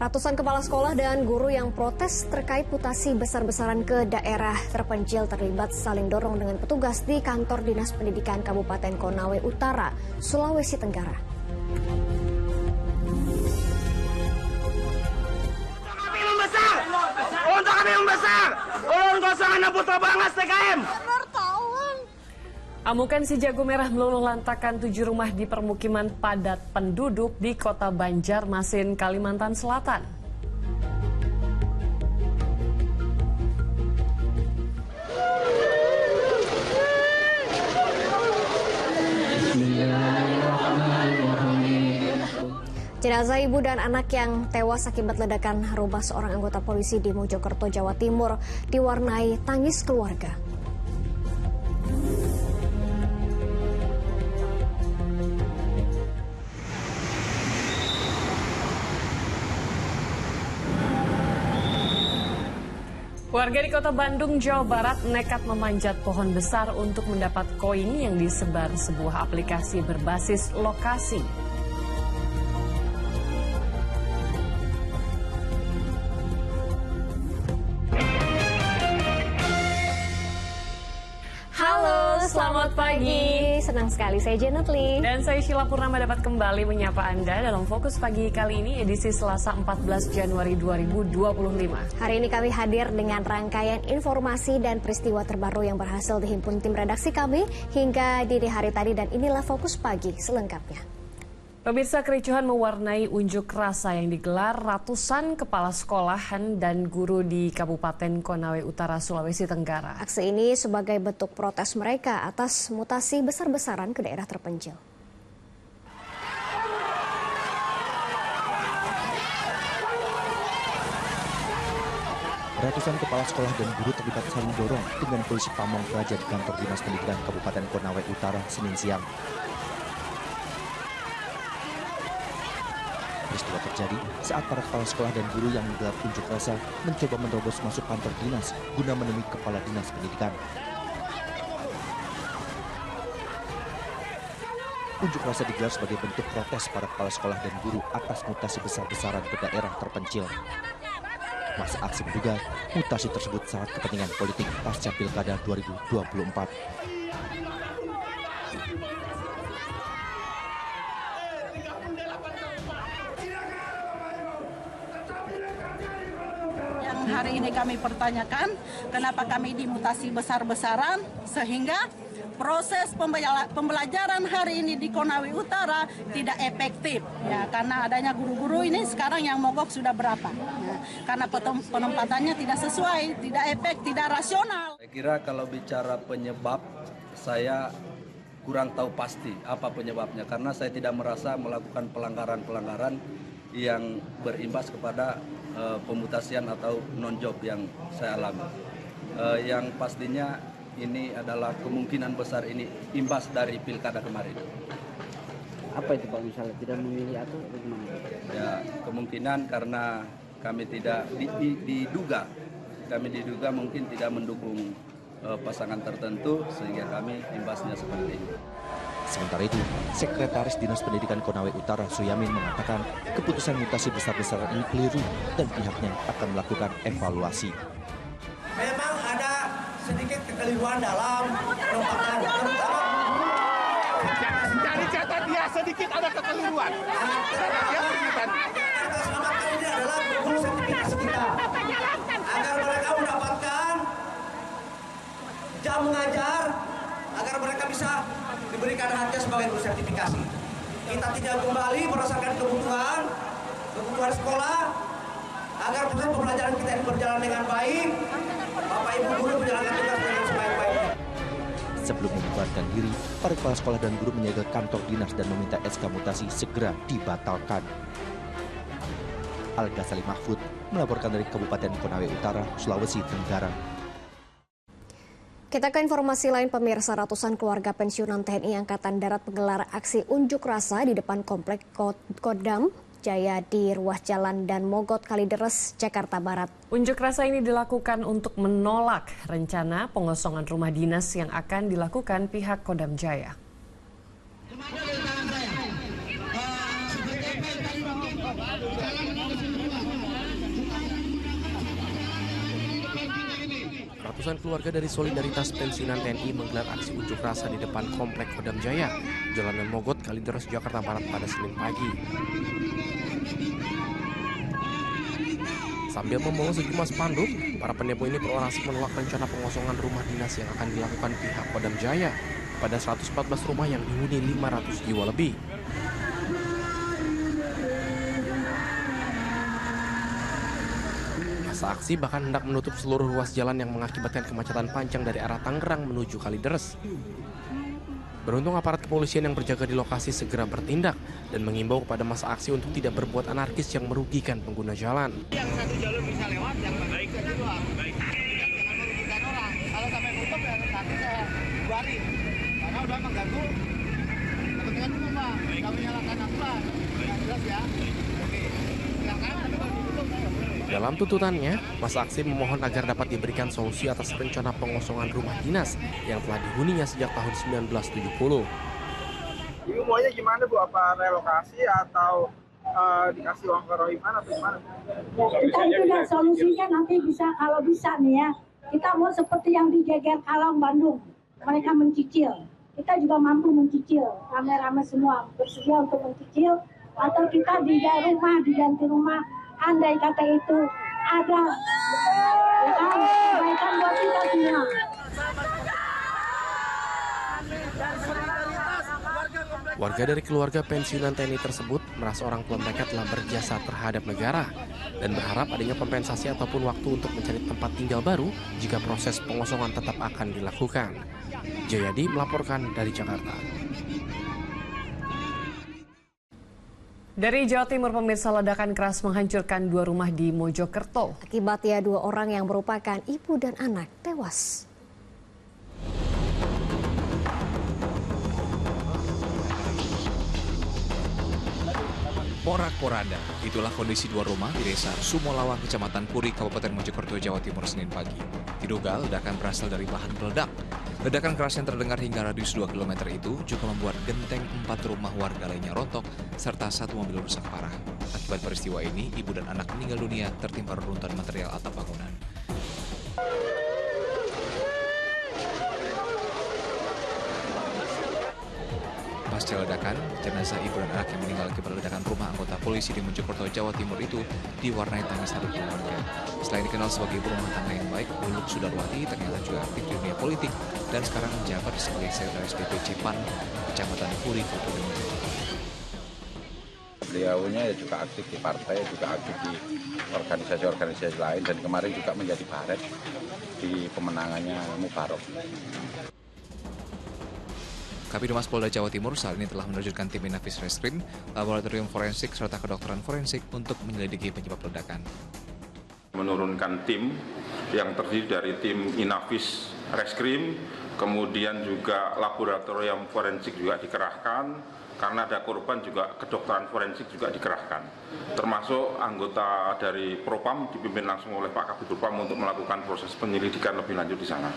Ratusan kepala sekolah dan guru yang protes terkait mutasi besar-besaran ke daerah terpencil terlibat saling dorong dengan petugas di kantor Dinas Pendidikan Kabupaten Konawe Utara, Sulawesi Tenggara. Untuk kami membesar, ulun 06 Putra Bangas TKM. Amukan si jago merah meluluh lantakan 7 rumah di permukiman padat penduduk di Kota Banjarmasin, Kalimantan Selatan. Jenazah ibu dan anak yang tewas akibat ledakan rumah seorang anggota polisi di Mojokerto, Jawa Timur diwarnai tangis keluarga. Warga di Kota Bandung, Jawa Barat nekat memanjat pohon besar untuk mendapat koin yang disebar sebuah aplikasi berbasis lokasi. Halo, selamat pagi. Senang sekali, saya Janet Lee. Dan saya Sheila Purnama dapat kembali menyapa Anda dalam Fokus Pagi kali ini, edisi Selasa 14 Januari 2025. Hari ini kami hadir dengan rangkaian informasi dan peristiwa terbaru yang berhasil dihimpun tim redaksi kami hingga dini hari tadi, dan inilah Fokus Pagi selengkapnya. Pemirsa, kericuhan mewarnai unjuk rasa yang digelar ratusan kepala sekolahan dan guru di Kabupaten Konawe Utara, Sulawesi Tenggara. Aksi ini sebagai bentuk protes mereka atas mutasi besar-besaran ke daerah terpencil. Ratusan kepala sekolah dan guru terlibat saling dorong dengan polisi pamong praja di kantor Dinas Pendidikan Kabupaten Konawe Utara Senin siang. Peristiwa terjadi saat para kepala sekolah dan guru yang menggelar unjuk rasa mencoba menerobos masuk kantor dinas guna menemui Kepala Dinas Pendidikan. Unjuk rasa digelar sebagai bentuk protes para kepala sekolah dan guru atas mutasi besar-besaran ke daerah terpencil. Masa aksi menduga mutasi tersebut syarat kepentingan politik pasca Pilkada 2024. Hari ini kami pertanyakan kenapa kami dimutasi besar-besaran sehingga proses pembelajaran hari ini di Konawe Utara tidak efektif ya, karena adanya guru-guru ini sekarang yang mogok sudah berapa ya, karena penempatannya tidak sesuai, tidak efektif, tidak rasional. Saya kira kalau bicara penyebab, saya kurang tahu pasti apa penyebabnya, karena saya tidak merasa melakukan pelanggaran-pelanggaran yang berimbas kepada pemutasian atau non-job yang saya alami. Yang pastinya ini adalah kemungkinan besar ini imbas dari pilkada kemarin. Apa itu Pak, misalnya tidak memilih atau bagaimana? Ya, kemungkinan karena kami tidak diduga mungkin tidak mendukung pasangan tertentu sehingga kami imbasnya seperti ini. Sementara itu, Sekretaris Dinas Pendidikan Konawe Utara Suyamin mengatakan keputusan mutasi besar-besaran ini keliru dan pihaknya akan melakukan evaluasi. Memang ada sedikit kekeliruan dalam penempatan, terutama jadi catat dia sedikit ada kekeliruan. Kata selamatkan ini adalah guru sertifikasi kita, agar mereka mendapatkan jam mengajar, agar mereka bisa diberikan haknya sebagai guru sertifikasi. Kita tidak kembali berdasarkan kebutuhan sekolah, agar proses pembelajaran kita ini berjalan dengan baik. Bapak Ibu guru menjalankan tugas dengan sebaik-baiknya. Sebelum membubarkan diri, para kepala sekolah dan guru menyegel kantor dinas dan meminta SK mutasi segera dibatalkan. Al-Ghazali Mahfud melaporkan dari Kabupaten Konawe Utara, Sulawesi Tenggara. Kita ke informasi lain, pemirsa. Ratusan keluarga pensiunan TNI Angkatan Darat menggelar aksi unjuk rasa di depan Komplek Kodam Jaya di ruas jalan dan Mogot Kalideres, Jakarta Barat. Unjuk rasa ini dilakukan untuk menolak rencana pengosongan rumah dinas yang akan dilakukan pihak Kodam Jaya. Ratusan keluarga dari Solidaritas Pensiunan TNI menggelar aksi unjuk rasa di depan Komplek Kodam Jaya, Jalanan Mogot, Kalideres, Jakarta Barat pada Senin pagi. Sambil membawa sejumlah spanduk, para pendemo ini berorasi menolak rencana pengosongan rumah dinas yang akan dilakukan pihak Kodam Jaya pada 114 rumah yang dihuni 500 jiwa lebih. Masa aksi bahkan hendak menutup seluruh ruas jalan yang mengakibatkan kemacetan panjang dari arah Tangerang menuju Kalideres. Beruntung aparat kepolisian yang berjaga di lokasi segera bertindak dan mengimbau kepada masa aksi untuk tidak berbuat anarkis yang merugikan pengguna jalan. Yang satu jalur bisa lewat, yang baik ke luar. Baik. Jangan merugikan orang. Kalau sampai nutup ya nanti saya buarin. Karena udah mengganggu kepentingan umum, Pak. Nggak menyalakan aturan. Yang jelas ya. Oke. Silakan, tapi kalau ditutup saya boleh. Dalam tuntutannya, masa aksi memohon agar dapat diberikan solusi atas rencana pengosongan rumah dinas yang telah dihuninya sejak tahun 1970. Ibu maunya gimana Bu? Apa relokasi atau dikasih uang ke Rohiman atau gimana? Ya, kita itu udah solusinya nanti bisa, kalau bisa nih ya. Kita mau seperti yang di Geger Kalong, Bandung. Mereka mencicil. Kita juga mampu mencicil. Rame-rame semua bersedia untuk mencicil. Atau kita diganti rumah. Andai kata itu ada kebaikan buat kita semua. Warga dari keluarga pensiunan TNI tersebut merasa orang tua mereka telah berjasa terhadap negara dan berharap adanya kompensasi ataupun waktu untuk mencari tempat tinggal baru jika proses pengosongan tetap akan dilakukan. Jayadi melaporkan dari Jakarta. Dari Jawa Timur, pemirsa, ledakan keras menghancurkan 2 rumah di Mojokerto. Akibatnya 2 orang yang merupakan ibu dan anak tewas. Porak-poranda, itulah kondisi 2 rumah di desa Sumolawang, Kecamatan Puri, Kabupaten Mojokerto, Jawa Timur, Senin pagi. Diduga ledakan berasal dari bahan peledak. Ledakan keras yang terdengar hingga radius 2 km itu juga membuat genteng 4 rumah warga lainnya rontok, serta 1 mobil rusak parah. Akibat peristiwa ini, ibu dan anak meninggal dunia tertimpa reruntuhan material atap bangunan. Pasca ledakan, jenazah ibu dan anak yang meninggal akibat ledakan rumah anggota polisi di Mojokerto, Jawa Timur itu diwarnai tangis haru keluarga. Selain dikenal sebagai ibu rumah tangga yang baik, Luluk Sudarwati ternyata juga aktif di dunia politik dan sekarang menjabat sebagai sekretaris DPC PAN Kecamatan Puri, Kabupaten Mojokerto. Beliaunya juga aktif di partai, juga aktif di organisasi-organisasi lain, dan kemarin juga menjadi baret di pemenangannya Mubarok. Kabid Humas Polda Jawa Timur saat ini telah menerjunkan tim Inafis Reskrim, Laboratorium Forensik, serta kedokteran forensik untuk menyelidiki penyebab ledakan. Menurunkan tim yang terdiri dari tim Inafis Reskrim, kemudian juga Laboratorium Forensik juga dikerahkan, karena ada korban juga kedokteran forensik juga dikerahkan. Termasuk anggota dari Propam dipimpin langsung oleh Pak Kabid Propam untuk melakukan proses penyelidikan lebih lanjut di sana.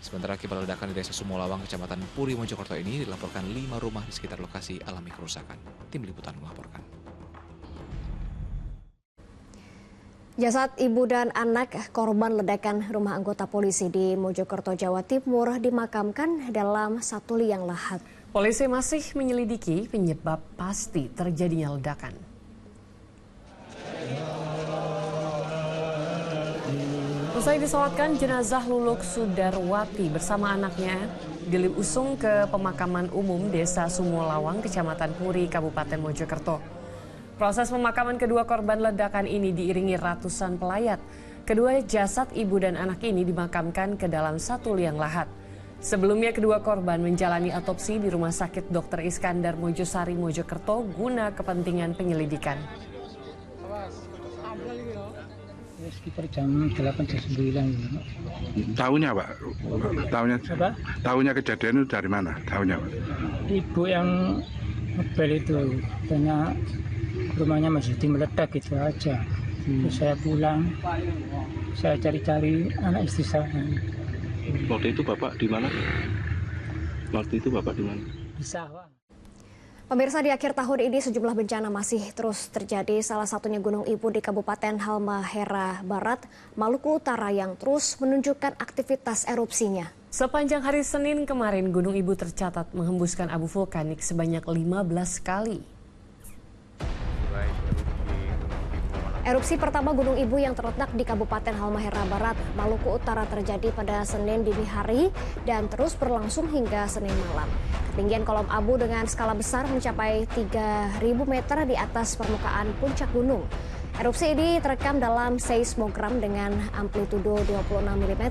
Sementara akibat ledakan di desa Sumolawang, Kecamatan Puri, Mojokerto ini dilaporkan 5 rumah di sekitar lokasi alami kerusakan. Tim Liputan melaporkan. Jasad ibu dan anak korban ledakan rumah anggota polisi di Mojokerto, Jawa Timur dimakamkan dalam 1 liang lahat. Polisi masih menyelidiki penyebab pasti terjadinya ledakan. Usai disolatkan, jenazah Luluk Sudarwati bersama anaknya diusung ke pemakaman umum Desa Sumolawang, Kecamatan Puri, Kabupaten Mojokerto. Proses pemakaman kedua korban ledakan ini diiringi ratusan pelayat. Kedua jasad ibu dan anak ini dimakamkan ke dalam 1 liang lahat. Sebelumnya kedua korban menjalani otopsi di Rumah Sakit Dr. Iskandar Mojosari, Mojokerto guna kepentingan penyelidikan. Sekitar jam 8-9. Tahunya Pak? Tahunya kejadian itu dari mana? Tahunya Pak? Ibu yang mobil itu, karena rumahnya masih meledak gitu aja. Terus saya pulang, saya cari-cari anak istri saya. Waktu itu Bapak di mana? Di sawah. Pemirsa, di akhir tahun ini sejumlah bencana masih terus terjadi, salah satunya Gunung Ibu di Kabupaten Halmahera Barat, Maluku Utara yang terus menunjukkan aktivitas erupsinya. Sepanjang hari Senin kemarin, Gunung Ibu tercatat menghembuskan abu vulkanik sebanyak 15 kali. Erupsi pertama Gunung Ibu yang terletak di Kabupaten Halmahera Barat, Maluku Utara terjadi pada Senin dini hari dan terus berlangsung hingga Senin malam. Ketinggian kolom abu dengan skala besar mencapai 3.000 meter di atas permukaan puncak gunung. Erupsi ini terekam dalam seismogram dengan amplitudo 26 mm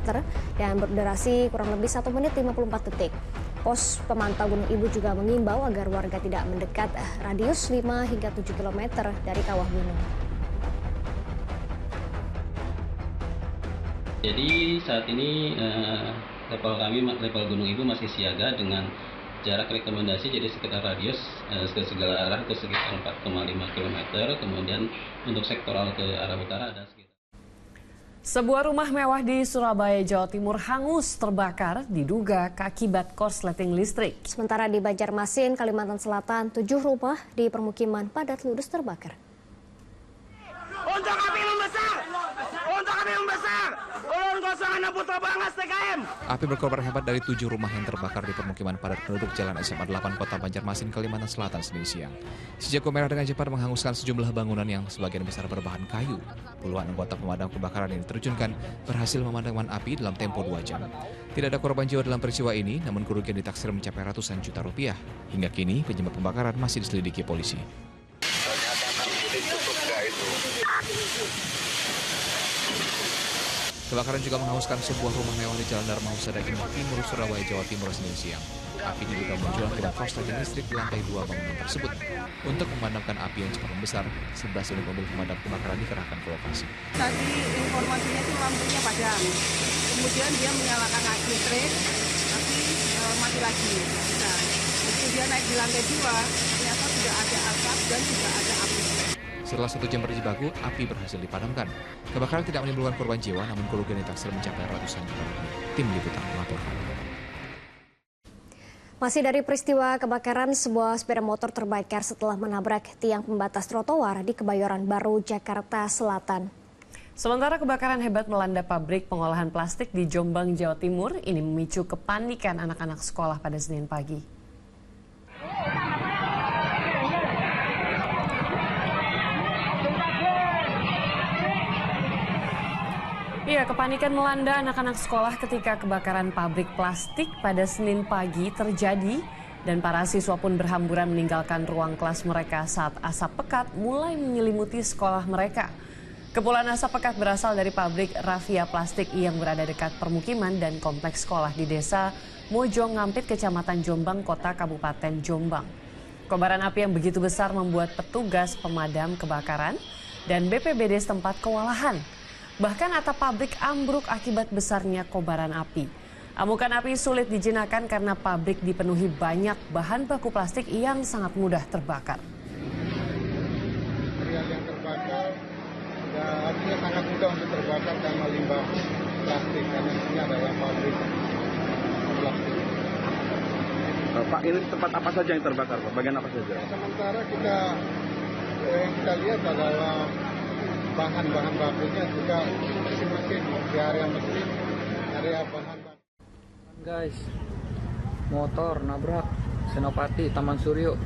dan berdurasi kurang lebih 1 menit 54 detik. Pos pemantau Gunung Ibu juga mengimbau agar warga tidak mendekat radius 5 hingga 7 km dari kawah gunung. Jadi saat ini level Gunung Ibu masih siaga dengan jarak rekomendasi jadi sekitar radius ke segala arah itu sekitar 4,5 km. Kemudian untuk sektoral ke arah utara ada sekitar. Sebuah rumah mewah di Surabaya, Jawa Timur hangus terbakar diduga akibat korsleting listrik. Sementara di Banjarmasin, Kalimantan Selatan, 7 rumah di permukiman padat ludes terbakar. Untuk api membesar! Untuk api membesar! Ulun 06 Putra Bangas TKM! Api berkobar hebat dari 7 rumah yang terbakar di permukiman padat penduduk Jalan SMA 8 Kota Banjarmasin, Kalimantan Selatan, Senin siang. Si jago merah dengan cepat menghanguskan sejumlah bangunan yang sebagian besar berbahan kayu. Puluhan anggota pemadam kebakaran yang diterjunkan berhasil memadamkan api dalam tempo 2 jam. Tidak ada korban jiwa dalam peristiwa ini, namun kerugian ditaksir mencapai ratusan juta rupiah. Hingga kini penyebab pembakaran masih diselidiki polisi. Kebakaran juga menghanguskan sebuah rumah mewah di Jalan Dharma Husada Indah Timur, Surabaya, Jawa Timur, Senin siang. Api diduga muncul akibat korsleting listrik di lantai 2 bangunan tersebut. Untuk memadamkan api yang cepat membesar, 11 unit mobil pemadam kebakaran dikerahkan ke lokasi. Tadi informasinya itu lampunya padam, kemudian dia menyalakan listrik, tapi mati lagi. Nah, jadi dia naik di lantai 2, ternyata sudah ada asap dan juga ada api. Setelah 1 jam berjibaku, api berhasil dipadamkan. Kebakaran tidak menimbulkan korban jiwa, namun kerugian ditaksir mencapai ratusan juta rupiah. Tim Liputan melaporkan. Masih dari peristiwa kebakaran, sebuah sepeda motor terbakar setelah menabrak tiang pembatas trotoar di Kebayoran Baru, Jakarta Selatan. Sementara kebakaran hebat melanda pabrik pengolahan plastik di Jombang, Jawa Timur, ini memicu kepanikan anak-anak sekolah pada Senin pagi. Iya, kepanikan melanda anak-anak sekolah ketika kebakaran pabrik plastik pada Senin pagi terjadi dan para siswa pun berhamburan meninggalkan ruang kelas mereka saat asap pekat mulai menyelimuti sekolah mereka. Kepulan asap pekat berasal dari pabrik rafia plastik yang berada dekat permukiman dan kompleks sekolah di desa Mojo Ngampit, Kecamatan Jombang, Kota Kabupaten Jombang. Kobaran api yang begitu besar membuat petugas pemadam kebakaran dan BPBD setempat kewalahan. Bahkan atap pabrik ambruk akibat besarnya kobaran api. Amukan api sulit dijinakan karena pabrik dipenuhi banyak bahan baku plastik yang sangat mudah terbakar. Material yang terbakar, ya, artinya sangat mudah untuk terbakar karena limbah plastik, karena ini adalah pabrik plastik. Pak, ini tempat apa saja yang terbakar, Pak? Bagian apa saja? Sementara yang kita lihat adalah bahan-bahan bakunya, juga mesin-mesin di area mesin, area bahan baku. Guys, motor nabrak Senopati Taman Suryo.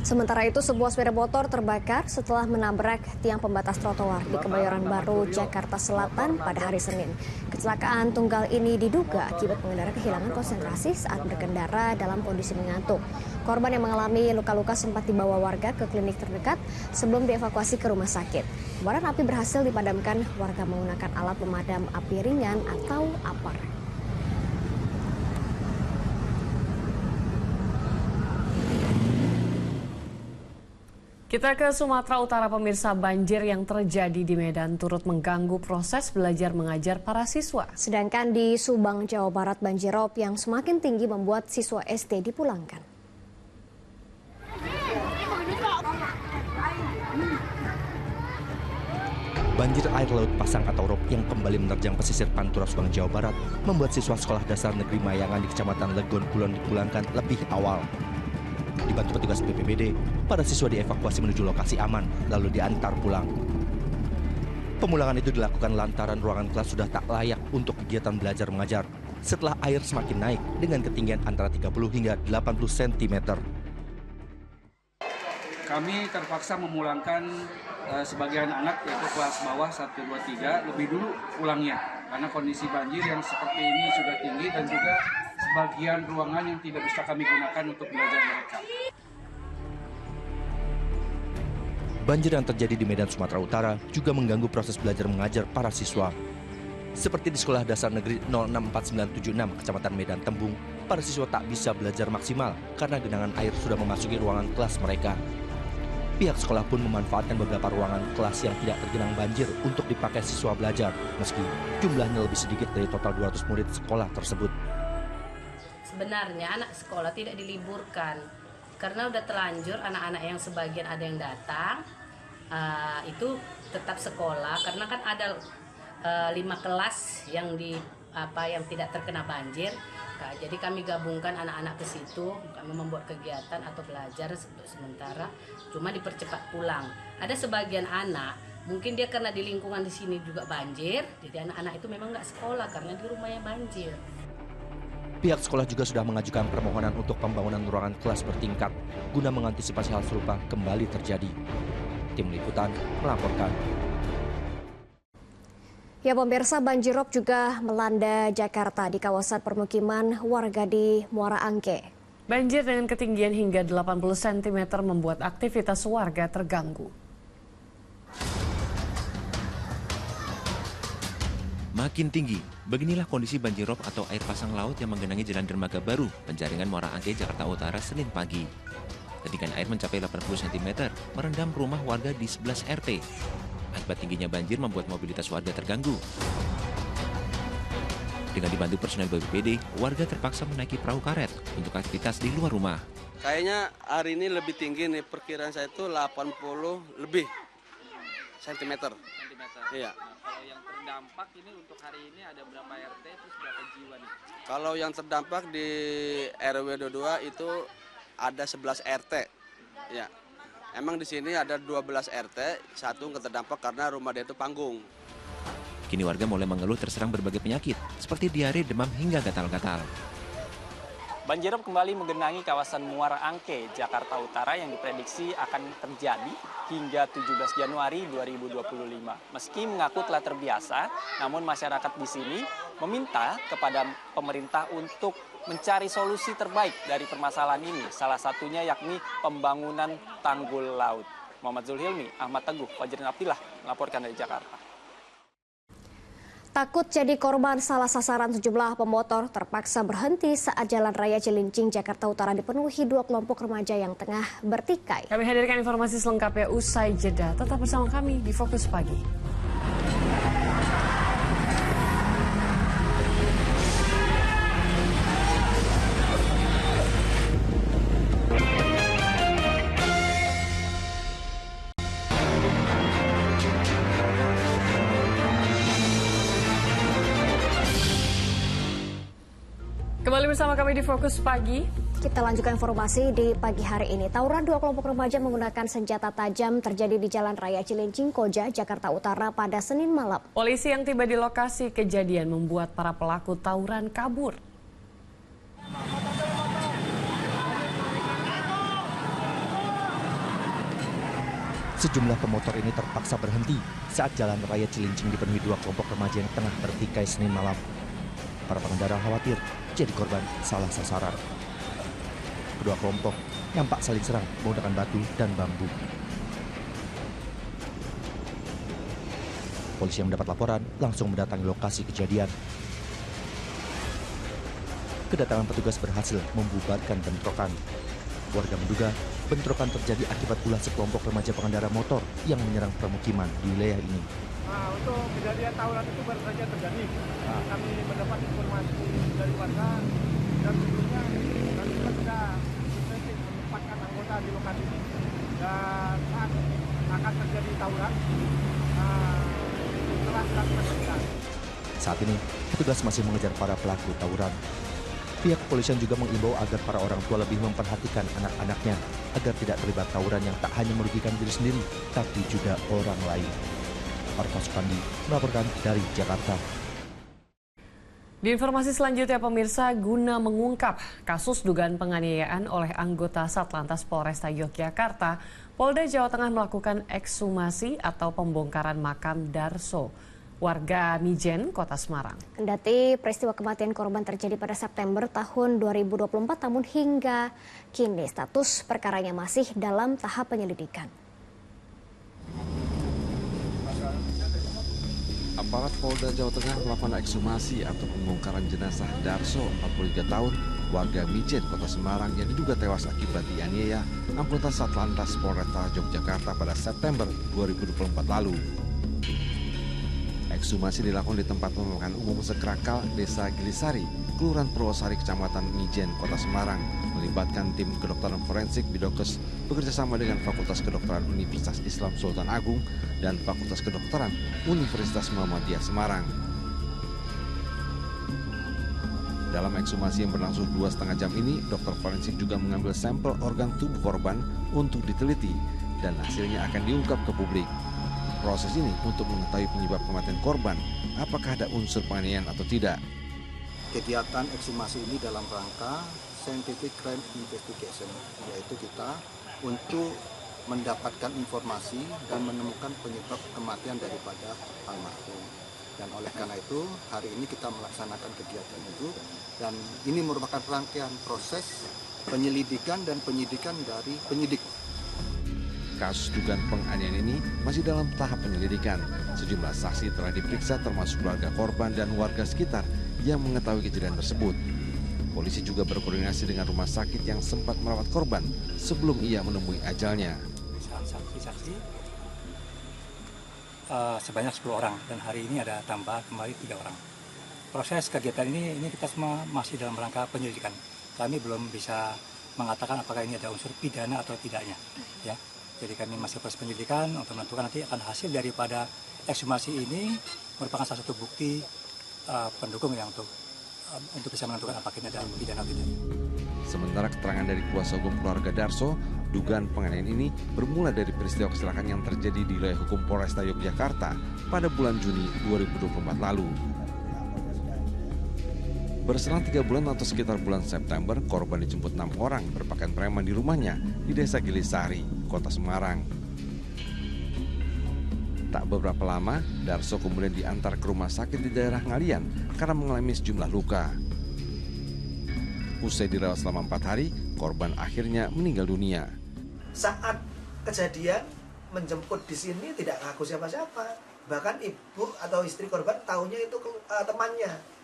Sementara itu, sebuah sepeda motor terbakar setelah menabrak tiang pembatas trotoar di Kebayoran Baru, Jakarta Selatan pada hari Senin. Kecelakaan tunggal ini diduga akibat pengendara kehilangan konsentrasi saat berkendara dalam kondisi mengantuk. Korban yang mengalami luka-luka sempat dibawa warga ke klinik terdekat sebelum dievakuasi ke rumah sakit. Kobaran api berhasil dipadamkan warga menggunakan alat pemadam api ringan atau APAR. Kita ke Sumatera Utara, pemirsa. Banjir yang terjadi di Medan turut mengganggu proses belajar mengajar para siswa. Sedangkan di Subang, Jawa Barat, banjirop yang semakin tinggi membuat siswa SD dipulangkan. Banjir air laut pasang atau rop yang kembali menerjang pesisir Pantura, Subang, Jawa Barat membuat siswa sekolah dasar negeri Mayangan di Kecamatan Legon Kulon dipulangkan lebih awal. Dibantu petugas BPBD, para siswa dievakuasi menuju lokasi aman, lalu diantar pulang. Pemulangan itu dilakukan lantaran ruangan kelas sudah tak layak untuk kegiatan belajar mengajar setelah air semakin naik dengan ketinggian antara 30 hingga 80 cm. Kami terpaksa memulangkan sebagian anak yaitu kelas bawah 1, 2, 3 lebih dulu pulangnya karena kondisi banjir yang seperti ini sudah tinggi dan juga sebagian ruangan yang tidak bisa kami gunakan untuk belajar mereka. Banjir yang terjadi di Medan, Sumatera Utara juga mengganggu proses belajar mengajar para siswa. Seperti di Sekolah Dasar Negeri 064976 Kecamatan Medan Tembung, para siswa tak bisa belajar maksimal karena genangan air sudah memasuki ruangan kelas mereka. Pihak sekolah pun memanfaatkan beberapa ruangan kelas yang tidak tergenang banjir untuk dipakai siswa belajar, meski jumlahnya lebih sedikit dari total 200 murid sekolah tersebut. Sebenarnya anak sekolah tidak diliburkan, karena udah terlanjur anak-anak yang sebagian ada yang datang, itu tetap sekolah, karena kan ada 5 kelas yang tidak terkena banjir. Jadi kami gabungkan anak-anak ke situ, kami membuat kegiatan atau belajar untuk sementara, cuma dipercepat pulang. Ada sebagian anak, mungkin dia karena di lingkungan di sini juga banjir, jadi anak-anak itu memang nggak sekolah karena di rumahnya banjir. Pihak sekolah juga sudah mengajukan permohonan untuk pembangunan ruangan kelas bertingkat guna mengantisipasi hal serupa kembali terjadi. Tim Liputan melaporkan. Ya, pemirsa, banjirop juga melanda Jakarta di kawasan permukiman warga di Muara Angke. Banjir dengan ketinggian hingga 80 cm membuat aktivitas warga terganggu. Makin tinggi, beginilah kondisi banjirop atau air pasang laut yang menggenangi Jalan Dermaga Baru, Penjaringan Muara Angke, Jakarta Utara, Senin pagi. Ketinggian air mencapai 80 cm, merendam rumah warga di 11 RT. Akibat tingginya banjir membuat mobilitas warga terganggu. Dengan dibantu personel BPBD, warga terpaksa menaiki perahu karet untuk aktivitas di luar rumah. Kayaknya hari ini lebih tinggi nih, perkiraan saya itu 80 lebih sentimeter. Iya. Nah, kalau yang terdampak ini untuk hari ini ada berapa RT, terus berapa jiwa nih? Kalau yang terdampak di RW 22 itu ada 11 RT. Ya. Emang di sini ada 12 RT, satu nggak terdampak karena rumah dia itu panggung. Kini warga mulai mengeluh terserang berbagai penyakit, seperti diare, demam, hingga gatal-gatal. Banjirop kembali menggenangi kawasan Muara Angke, Jakarta Utara yang diprediksi akan terjadi hingga 17 Januari 2025. Meski mengaku telah terbiasa, namun masyarakat di sini meminta kepada pemerintah untuk mencari solusi terbaik dari permasalahan ini, salah satunya yakni pembangunan tanggul laut. Muhammad Zulhilmi, Ahmad Teguh, Fajrin Abdillah melaporkan dari Jakarta. Takut jadi korban salah sasaran, sejumlah pemotor terpaksa berhenti saat Jalan Raya Cilincing, Jakarta Utara dipenuhi 2 kelompok remaja yang tengah bertikai. Kami hadirkan informasi selengkapnya usai jeda. Tetap bersama kami di Fokus Pagi. Kembali bersama kami di Fokus Pagi. Kita lanjutkan informasi di pagi hari ini. Tawuran 2 kelompok remaja menggunakan senjata tajam terjadi di Jalan Raya Cilincing, Koja, Jakarta Utara pada Senin malam. Polisi yang tiba di lokasi kejadian membuat para pelaku tawuran kabur. Sejumlah pemotor ini terpaksa berhenti saat Jalan Raya Cilincing dipenuhi 2 kelompok remaja yang tengah bertikai Senin malam. Para pengendara khawatir jadi korban salah sasaran. Kedua kelompok nampak saling serang menggunakan batu dan bambu. Polisi yang mendapat laporan langsung mendatangi lokasi kejadian. Kedatangan petugas berhasil membubarkan bentrokan. Warga menduga bentrokan terjadi akibat ulah sekelompok remaja pengendara motor yang menyerang permukiman di wilayah ini. Nah, untuk kejadian tawuran itu baru saja terjadi. Kami mendapat informasi dari warga dan sebelumnya kami sudah menempatkan anggota di lokasi ini. Dan saat akan terjadi tawuran, telah dilakukan pencegahan. Saat ini, petugas masih mengejar para pelaku tawuran. Pihak kepolisian juga mengimbau agar para orang tua lebih memperhatikan anak-anaknya agar tidak terlibat tawuran yang tak hanya merugikan diri sendiri, tapi juga orang lain. Arfa Supandi melaporkan dari Jakarta. Di informasi selanjutnya, pemirsa, guna mengungkap kasus dugaan penganiayaan oleh anggota Satlantas Polresta Yogyakarta, Polda Jawa Tengah melakukan ekshumasi atau pembongkaran makam Darso, warga Mijen, Kota Semarang. Kendati peristiwa kematian korban terjadi pada September tahun 2024, namun hingga kini status perkaranya masih dalam tahap penyelidikan. Aparat Polda Jawa Tengah melakukan ekshumasi atau pembongkaran jenazah Darso, 43 tahun, warga Mijen, Kota Semarang yang diduga tewas akibat dianiaya anggota Satlantas Polresta Yogyakarta pada September 2024 lalu. Ekshumasi dilakukan di tempat pemakaman umum Sekrakal, Desa Gilisari, Kelurahan Purwosari, Kecamatan Mijen, Kota Semarang, melibatkan tim kedokteran forensik Bidokes bekerjasama dengan Fakultas Kedokteran Universitas Islam Sultan Agung dan Fakultas Kedokteran Universitas Muhammadiyah Semarang. Dalam ekshumasi yang berlangsung 2,5 jam ini, dokter forensik juga mengambil sampel organ tubuh korban untuk diteliti dan hasilnya akan diungkap ke publik. Proses ini untuk mengetahui penyebab kematian korban, apakah ada unsur penganiayaan atau tidak. Kegiatan ekshumasi ini dalam rangka scientific crime investigation, yaitu kita untuk mendapatkan informasi dan menemukan penyebab kematian daripada almarhum. Dan oleh karena itu, hari ini kita melaksanakan kegiatan itu, dan ini merupakan rangkaian proses penyelidikan dan penyidikan dari penyidik. Kasus dugaan penganiayaan ini masih dalam tahap penyelidikan. Sejumlah saksi telah diperiksa termasuk keluarga korban dan warga sekitar yang mengetahui kejadian tersebut. Polisi juga berkoordinasi dengan rumah sakit yang sempat merawat korban sebelum ia menemui ajalnya. Saksi-saksi sebanyak 10 orang dan hari ini ada tambah kembali 3 orang. Proses kegiatan ini kita semua masih dalam rangka penyelidikan. Kami belum bisa mengatakan apakah ini ada unsur pidana atau tidaknya. Ya. Jadi kami masih proses penyelidikan untuk menentukan nanti akan hasil daripada ekshumasi ini merupakan salah satu bukti pendukung yang untuk bisa menentukan apakah ini ada pidana atau tidak. Sementara keterangan dari kuasa hukum keluarga Darso, dugaan penganiayaan ini bermula dari peristiwa kecelakaan yang terjadi di wilayah hukum Polresta Yogyakarta pada bulan Juni 2024 lalu. Berselang 3 bulan atau sekitar bulan September, korban dijemput 6 orang berpakaian preman di rumahnya di Desa Gilisari, Kota Semarang. Tak beberapa lama, Darso kemudian diantar ke rumah sakit di daerah Ngalian karena mengalami sejumlah luka. Usai dirawat selama 4 hari, korban akhirnya meninggal dunia. Saat kejadian menjemput di sini tidak ngaku siapa-siapa. Bahkan ibu atau istri korban tahunya itu temannya.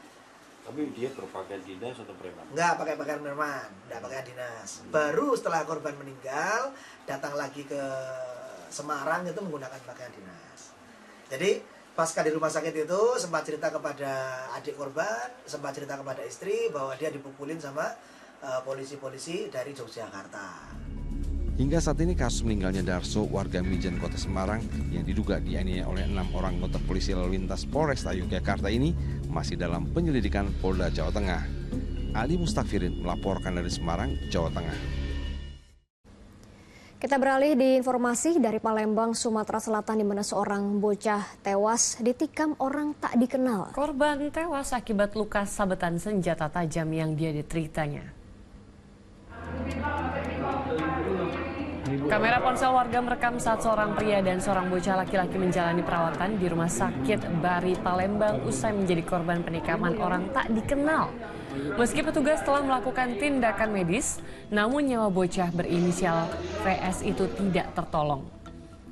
Tapi dia berpakaian dinas atau preman? Enggak pakai pakaian preman, enggak pakai dinas. Baru setelah korban meninggal, datang lagi ke Semarang itu menggunakan pakaian dinas. Jadi pasca di rumah sakit itu sempat cerita kepada adik korban, sempat cerita kepada istri bahwa dia dipukulin sama polisi-polisi dari Yogyakarta. Hingga saat ini kasus meninggalnya Darso, warga Mijen, Kota Semarang, yang diduga dianiaya oleh 6 orang anggota polisi lalu lintas Polresta Yogyakarta ini masih dalam penyelidikan Polda Jawa Tengah. Ali Mustafirin melaporkan dari Semarang, Jawa Tengah. Kita beralih di informasi dari Palembang, Sumatera Selatan, di mana seorang bocah tewas ditikam orang tak dikenal. Korban tewas akibat luka sabetan senjata tajam yang dia diteritanya. Kamera ponsel warga merekam saat seorang pria dan seorang bocah laki-laki menjalani perawatan di Rumah Sakit Bari Palembang usai menjadi korban penikaman orang tak dikenal. Meski petugas telah melakukan tindakan medis, namun nyawa bocah berinisial VS itu tidak tertolong.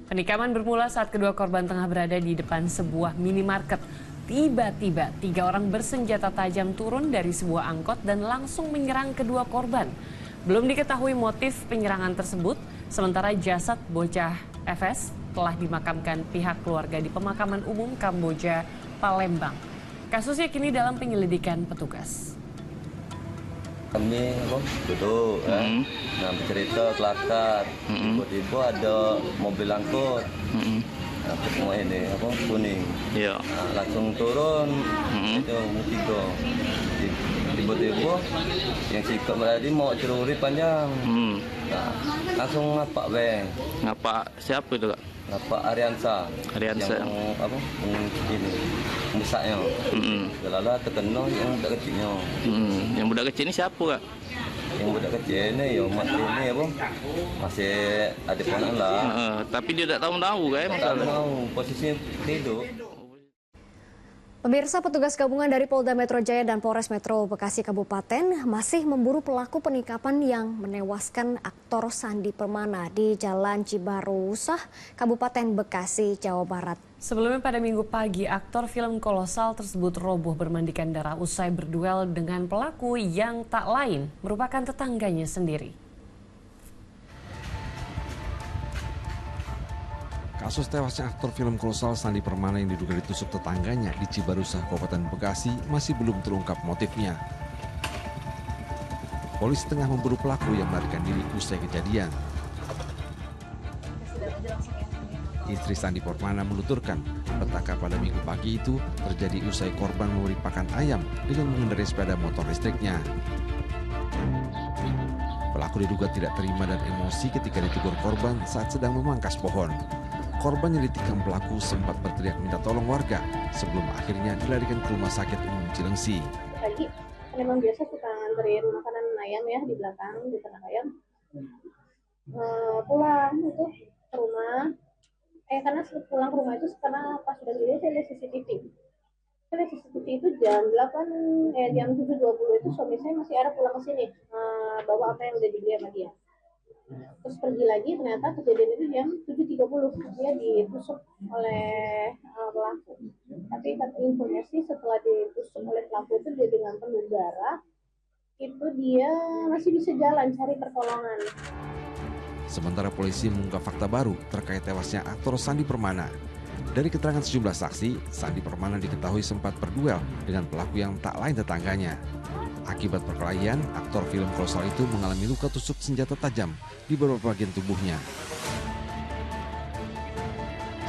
Penikaman bermula saat kedua korban tengah berada di depan sebuah minimarket. Tiba-tiba 3 orang bersenjata tajam turun dari sebuah angkot dan langsung menyerang kedua korban. Belum diketahui motif penyerangan tersebut, sementara jasad bocah FS telah dimakamkan pihak keluarga di Pemakaman Umum Kamboja, Palembang. Kasusnya kini dalam penyelidikan petugas. Kami duduk, nah bercerita kelakat, tiba-tiba ada mobil angkut, semua ini kuning, langsung turun, itu 3 tiba-tiba yang sikap berarti mau celuri panjang. Nah, langsung ngapak bang. Ngapak siapa itu kak? Ngapak Ariansa. Ariansa. Yang apa? Ini besarnya. Lalu terkena yang budak kecilnya. Yang budak kecil ini siapa kak? Yang budak kecil ini ya ini apa? Masih ada ponak lah. Tapi dia tak tahu kan? Tak tahu posisinya tidur. Pemirsa, petugas gabungan dari Polda Metro Jaya dan Polres Metro Bekasi Kabupaten masih memburu pelaku penikapan yang menewaskan aktor Sandi Permana di Jalan Cibarusah, Kabupaten Bekasi, Jawa Barat. Sebelumnya pada Minggu pagi, aktor film kolosal tersebut roboh bermandikan darah usai berduel dengan pelaku yang tak lain merupakan tetangganya sendiri. Kasus tewasnya aktor film kolosal Sandi Permana yang diduga ditusuk tetangganya di Cibarusah, Kabupaten Bekasi masih belum terungkap motifnya. Polisi tengah memburu pelaku yang melarikan diri usai kejadian. Istri Sandi Permana menuturkan, petaka pada Minggu pagi itu terjadi usai korban memberi pakan ayam dengan mengendarai sepeda motor listriknya. Pelaku diduga tidak terima dan emosi ketika ditegur korban saat sedang memangkas pohon. Korban yang ditikam pelaku sempat berteriak minta tolong warga sebelum akhirnya dilarikan ke rumah sakit umum Cilengsi. Tadi memang biasa suka nganterin makanan ayam ya di belakang di ternak ayam. Pulang itu ke rumah. Karena pulang ke rumah itu karena pas sudah jadi saya lihat CCTV. Saya lihat CCTV itu jam 7.20 itu suami saya masih ada pulang ke sini bawa apa yang udah dibeli sama dia. Terus pergi lagi, ternyata kejadian itu jam 7.30 dia ditusuk oleh pelaku. Tapi informasi setelah ditusuk oleh pelaku itu dia dengan penuh darah, itu dia masih bisa jalan cari pertolongan. Sementara polisi mengungkap fakta baru terkait tewasnya aktor Sandi Permana. Dari keterangan sejumlah saksi, Sandi Permana diketahui sempat berduel dengan pelaku yang tak lain tetangganya. Akibat perkelahian, aktor film kolosal itu mengalami luka tusuk senjata tajam di beberapa bagian tubuhnya.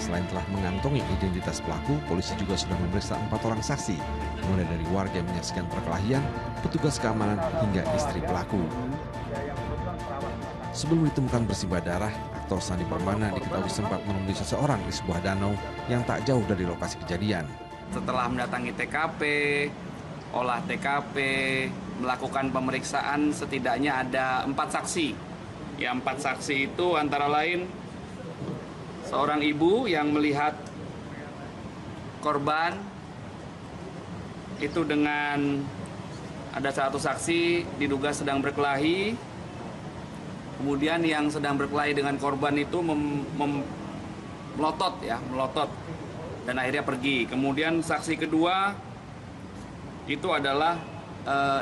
Selain telah mengantongi identitas pelaku, polisi juga sudah memeriksa 4 orang saksi, mulai dari warga yang menyaksikan perkelahian, petugas keamanan, hingga istri pelaku. Sebelum ditemukan bersimbah darah, aktor Sandi Permana diketahui sempat menemui seseorang di sebuah danau yang tak jauh dari lokasi kejadian. Setelah mendatangi TKP, olah TKP, melakukan pemeriksaan, setidaknya ada 4 saksi. Ya, 4 saksi itu antara lain seorang ibu yang melihat korban itu dengan ada 1 saksi diduga sedang berkelahi. Kemudian yang sedang berkelahi dengan korban itu melotot dan akhirnya pergi. Kemudian saksi kedua itu adalah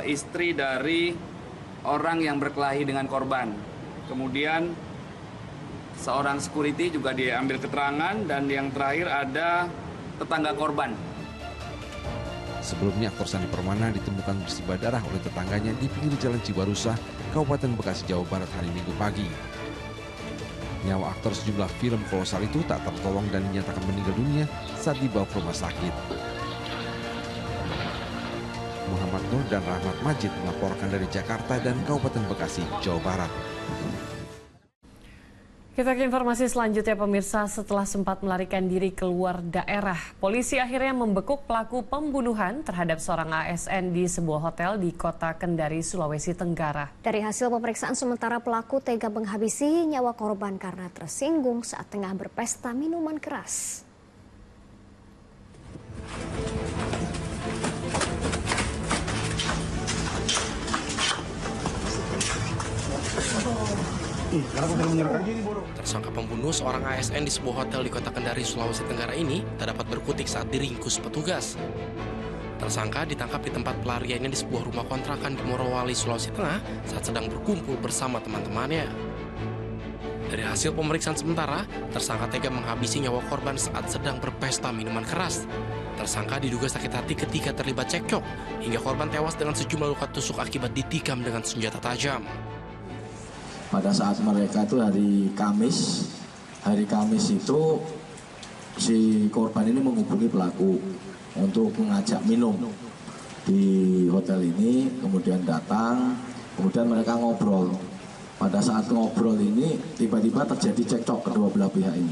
istri dari orang yang berkelahi dengan korban. Kemudian seorang security juga diambil keterangan, dan yang terakhir ada tetangga korban. Sebelumnya aktor Sandi Permana ditemukan bersimbah darah oleh tetangganya di pinggir Jalan Cibarusah, Kabupaten Bekasi, Jawa Barat hari Minggu pagi. Nyawa aktor sejumlah film kolosal itu tak tertolong dan dinyatakan meninggal dunia saat dibawa ke rumah sakit. Muhammad Nur dan Rahmat Majid melaporkan dari Jakarta dan Kabupaten Bekasi, Jawa Barat. Kita ke informasi selanjutnya, pemirsa. Setelah sempat melarikan diri keluar daerah, polisi akhirnya membekuk pelaku pembunuhan terhadap seorang ASN di sebuah hotel di Kota Kendari, Sulawesi Tenggara. Dari hasil pemeriksaan sementara, pelaku tega menghabisi nyawa korban karena tersinggung saat tengah berpesta minuman keras. Tersangka pembunuh seorang ASN di sebuah hotel di Kota Kendari, Sulawesi Tenggara ini tak dapat berkutik saat diringkus petugas. Tersangka ditangkap di tempat pelariannya di sebuah rumah kontrakan di Morowali, Sulawesi Tengah saat sedang berkumpul bersama teman-temannya. Dari hasil pemeriksaan sementara, tersangka tega menghabisi nyawa korban saat sedang berpesta minuman keras. Tersangka diduga sakit hati ketika terlibat cekcok, hingga korban tewas dengan sejumlah luka tusuk akibat ditikam dengan senjata tajam. Pada saat mereka itu hari Kamis itu si korban ini menghubungi pelaku untuk mengajak minum. di hotel ini, kemudian datang, kemudian mereka ngobrol. Pada saat ngobrol ini tiba-tiba terjadi cekcok kedua belah pihak ini.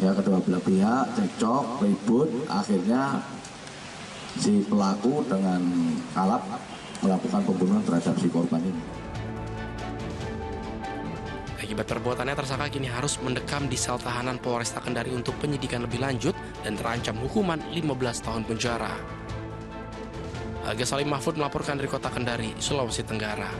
Ya, kedua belah pihak cekcok, ribut, akhirnya si pelaku dengan alat melakukan pembunuhan terhadap si korban ini. Akibat perbuatannya, tersangka kini harus mendekam di sel tahanan Polresta Kendari untuk penyidikan lebih lanjut dan terancam hukuman 15 tahun penjara. Aga Salim Mahfud melaporkan dari Kota Kendari, Sulawesi Tenggara.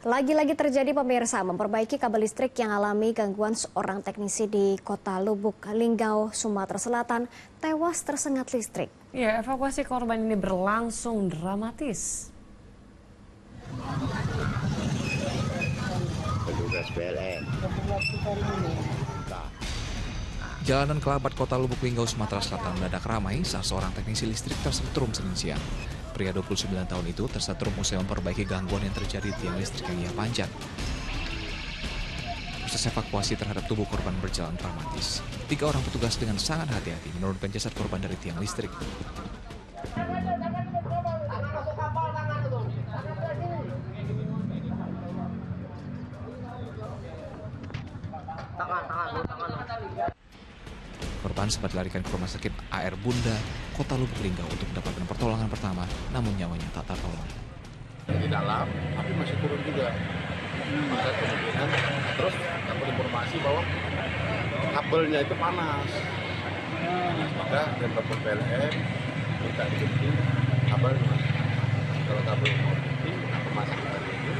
Lagi-lagi terjadi pemirsa, memperbaiki kabel listrik yang alami gangguan seorang teknisi di Kota Lubuk Linggau, Sumatera Selatan, tewas tersengat listrik. Ya, evakuasi korban ini berlangsung dramatis. Petugas PLN. Jalanan Kelabat Kota Lubuk Linggau, Sumatera Selatan mendadak ramai saat seorang teknisi listrik tersetrum Senin siang. Pria 29 tahun itu tersetrum usai memperbaiki gangguan yang terjadi di tiang listrik yang ia panjat. Proses evakuasi terhadap tubuh korban berjalan dramatis. 3 orang petugas dengan sangat hati-hati menurunkan jasad korban dari tiang listrik. Korban sempat dilarikan ke rumah sakit AR Bunda, Kota Lubuk Linggau untuk mendapatkan pertolongan pertama, namun nyawanya tak tertolong. Di dalam, tapi masih turun juga. Maka kemungkinan terus dapat informasi bahwa kabelnya itu panas. Maka dari telepon PLN minta diganti kabelnya. Kalau kabel mau ganti, informasi dari itu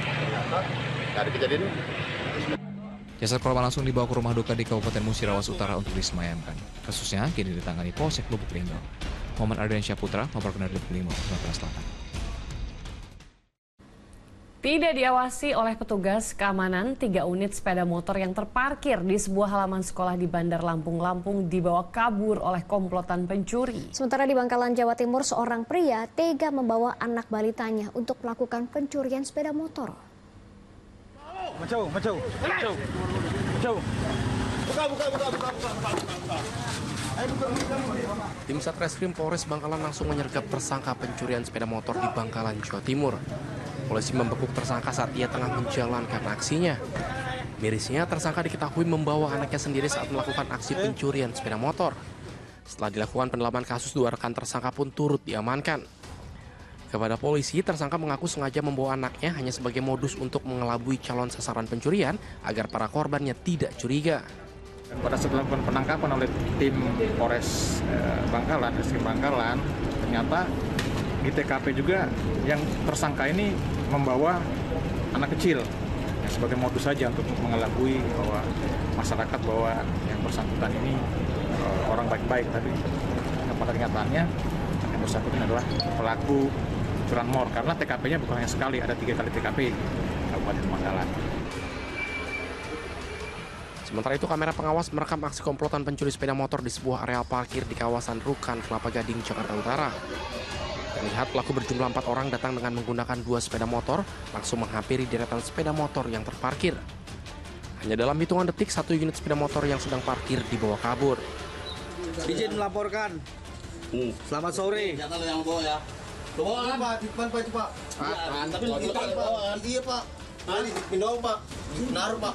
ternyata dari kejadian ini. Jasad korban langsung dibawa ke rumah duka di Kabupaten Musirawas Utara untuk disemayamkan. Kasusnya kini ditangani Polsek Lubuk Linggau. Muhammad Ardiansyah Putra, melaporkan dari Lubuk Linggau, Sumatera Selatan. Tidak diawasi oleh petugas keamanan, 3 unit sepeda motor yang terparkir di sebuah halaman sekolah di Bandar Lampung dibawa kabur oleh komplotan pencuri. Sementara di Bangkalan, Jawa Timur, seorang pria tega membawa anak balitanya untuk melakukan pencurian sepeda motor. Buka. Tim Satreskrim Polres Bangkalan langsung menyergap tersangka pencurian sepeda motor di Bangkalan, Jawa Timur. Polisi membekuk tersangka saat ia tengah menjalankan aksinya. Mirisnya, tersangka diketahui membawa anaknya sendiri saat melakukan aksi pencurian sepeda motor. Setelah dilakukan pendalaman kasus, 2 rekan tersangka pun turut diamankan. Kepada polisi, tersangka mengaku sengaja membawa anaknya hanya sebagai modus untuk mengelabui calon sasaran pencurian agar para korbannya tidak curiga. Pada saat dilakukan penangkapan oleh tim Polres Bangkalan, Reskrim Bangkalan, ternyata di TKP juga yang tersangka ini membawa anak kecil sebagai modus saja untuk mengelabui bahwa masyarakat bahwa yang bersangkutan ini orang baik-baik, tapi pada kenyataannya yang bersangkutan adalah pelaku curanmor, karena TKP-nya bukan hanya sekali, ada 3 kali TKP Kabupaten Bangkalan. Sementara itu, kamera pengawas merekam aksi komplotan pencuri sepeda motor di sebuah areal parkir di kawasan Rukan, Kelapa Gading, Jakarta Utara. Terlihat pelaku berjumlah 4 orang datang dengan menggunakan 2 sepeda motor, langsung menghampiri deretan sepeda motor yang terparkir. Hanya dalam hitungan detik, 1 unit sepeda motor yang sedang parkir dibawa kabur. Izin melaporkan. Selamat sore. Jangan yang bawa ya. Bawa apa? Di depan Pak itu Pak. Tapi di depan Pak. Iya Pak. Nanti pindah Pak. Naruh Pak.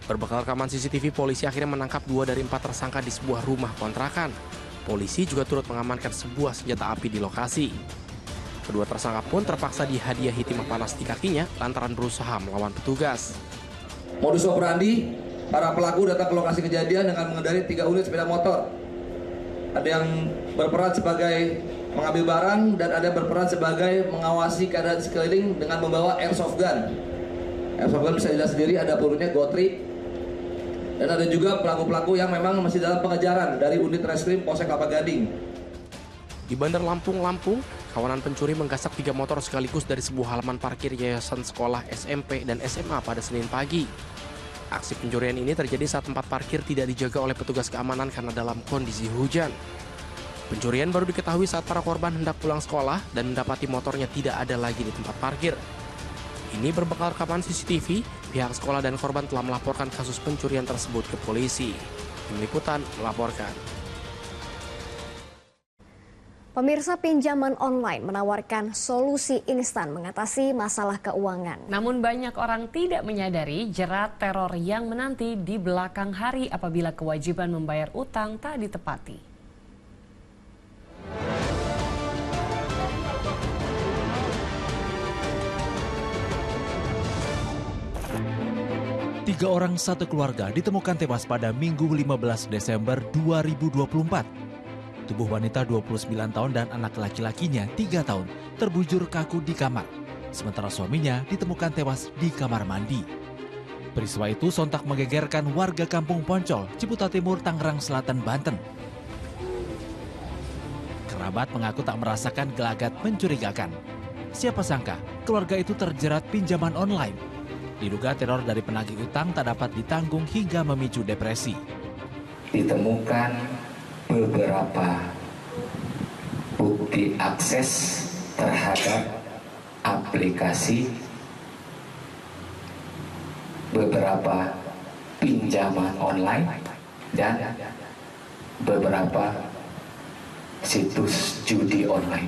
Berbekal rekaman CCTV, polisi akhirnya menangkap 2 dari 4 tersangka di sebuah rumah kontrakan. Polisi juga turut mengamankan sebuah senjata api di lokasi. Kedua tersangka pun terpaksa dihadiahi timah panas di kakinya lantaran berusaha melawan petugas. Modus operandi, para pelaku datang ke lokasi kejadian dengan mengendarai 3 unit sepeda motor. Ada yang berperan sebagai mengambil barang dan ada yang berperan sebagai mengawasi keadaan sekeliling dengan membawa airsoft gun. Airsoft gun bisa dilihat sendiri, ada pelurunya Gotri. Dan ada juga pelaku-pelaku yang memang masih dalam pengejaran dari unit reskrim Polsek Kelapa Gading. Di Bandar Lampung, kawanan pencuri menggasak 3 motor sekaligus dari sebuah halaman parkir yayasan sekolah SMP dan SMA pada Senin pagi. Aksi pencurian ini terjadi saat tempat parkir tidak dijaga oleh petugas keamanan karena dalam kondisi hujan. Pencurian baru diketahui saat para korban hendak pulang sekolah dan mendapati motornya tidak ada lagi di tempat parkir. Ini berbekal rekaman CCTV, pihak sekolah dan korban telah melaporkan kasus pencurian tersebut ke polisi. Tim Liputan melaporkan. Pemirsa, pinjaman online menawarkan solusi instan mengatasi masalah keuangan. Namun banyak orang tidak menyadari jerat teror yang menanti di belakang hari apabila kewajiban membayar utang tak ditepati. Tiga orang satu keluarga ditemukan tewas pada Minggu 15 Desember 2024. Tubuh wanita 29 tahun dan anak laki-lakinya 3 tahun terbujur kaku di kamar. Sementara suaminya ditemukan tewas di kamar mandi. Peristiwa itu sontak menggegerkan warga Kampung Poncol, Ciputa Timur, Tangerang Selatan, Banten. Kerabat mengaku tak merasakan gelagat mencurigakan. Siapa sangka keluarga itu terjerat pinjaman online. Diduga teror dari penagih utang tak dapat ditanggung hingga memicu depresi. Ditemukan beberapa bukti akses terhadap aplikasi, beberapa pinjaman online, dan beberapa situs judi online.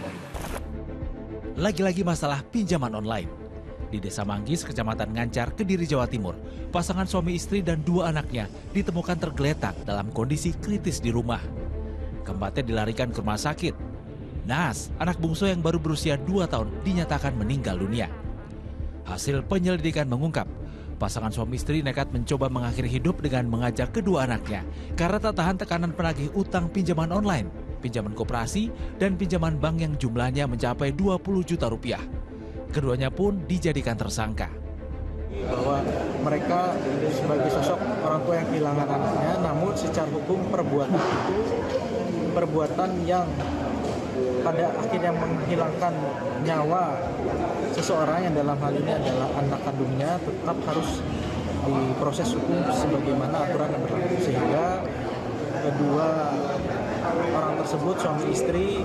Lagi-lagi masalah pinjaman online. Di Desa Manggis, Kecamatan Ngancar, Kediri, Jawa Timur, pasangan suami istri dan 2 anaknya ditemukan tergeletak dalam kondisi kritis di rumah. Keempatnya dilarikan ke rumah sakit. Naas, anak bungsu yang baru berusia 2 tahun, dinyatakan meninggal dunia. Hasil penyelidikan mengungkap, pasangan suami istri nekat mencoba mengakhiri hidup dengan mengajak kedua anaknya karena tak tahan tekanan penagih utang pinjaman online, pinjaman koperasi, dan pinjaman bank yang jumlahnya mencapai 20 juta rupiah. Keduanya pun dijadikan tersangka. Bahwa mereka sebagai sosok orang tua yang kehilangan anaknya, namun secara hukum perbuatan itu perbuatan yang pada akhirnya menghilangkan nyawa seseorang yang dalam hal ini adalah anak kandungnya, tetap harus diproses hukum sebagaimana aturan yang berlaku, sehingga kedua orang tersebut suami istri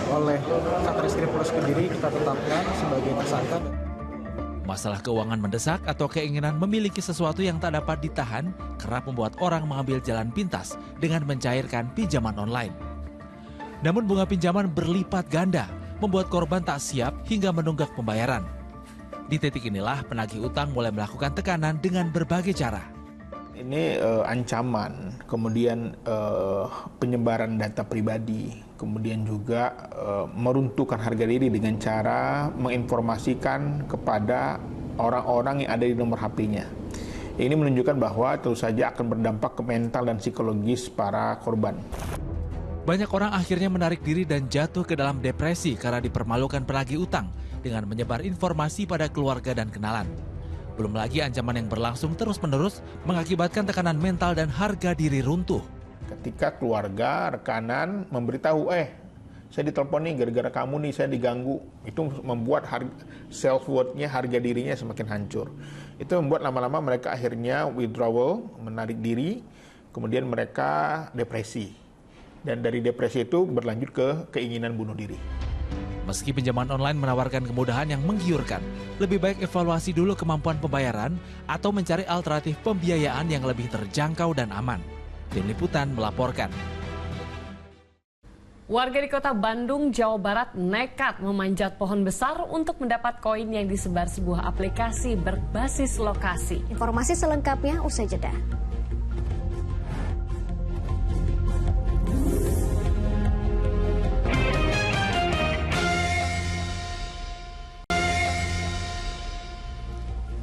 oleh Satreskrim Polres Kediri kita tetapkan sebagai tersangka. Masalah keuangan mendesak atau keinginan memiliki sesuatu yang tak dapat ditahan kerap membuat orang mengambil jalan pintas dengan mencairkan pinjaman online. Namun bunga pinjaman berlipat ganda, membuat korban tak siap hingga menunggak pembayaran. Di titik inilah penagih utang mulai melakukan tekanan dengan berbagai cara. Ini ancaman, kemudian penyebaran data pribadi, kemudian juga meruntuhkan harga diri dengan cara menginformasikan kepada orang-orang yang ada di nomor HP-nya. Ini menunjukkan bahwa tentu saja akan berdampak ke mental dan psikologis para korban. Banyak orang akhirnya menarik diri dan jatuh ke dalam depresi karena dipermalukan penagih utang dengan menyebar informasi pada keluarga dan kenalan. Belum lagi ancaman yang berlangsung terus-menerus mengakibatkan tekanan mental dan harga diri runtuh. Ketika keluarga, rekanan memberitahu, saya ditelepon nih gara-gara kamu nih, saya diganggu. Itu membuat self-worth-nya, harga dirinya semakin hancur. Itu membuat lama-lama mereka akhirnya withdrawal, menarik diri, kemudian mereka depresi. Dan dari depresi itu berlanjut ke keinginan bunuh diri. Meski pinjaman online menawarkan kemudahan yang menggiurkan, lebih baik evaluasi dulu kemampuan pembayaran atau mencari alternatif pembiayaan yang lebih terjangkau dan aman. Tim Liputan melaporkan. Warga di Kota Bandung, Jawa Barat nekat memanjat pohon besar untuk mendapat koin yang disebar sebuah aplikasi berbasis lokasi. Informasi selengkapnya usai jeda.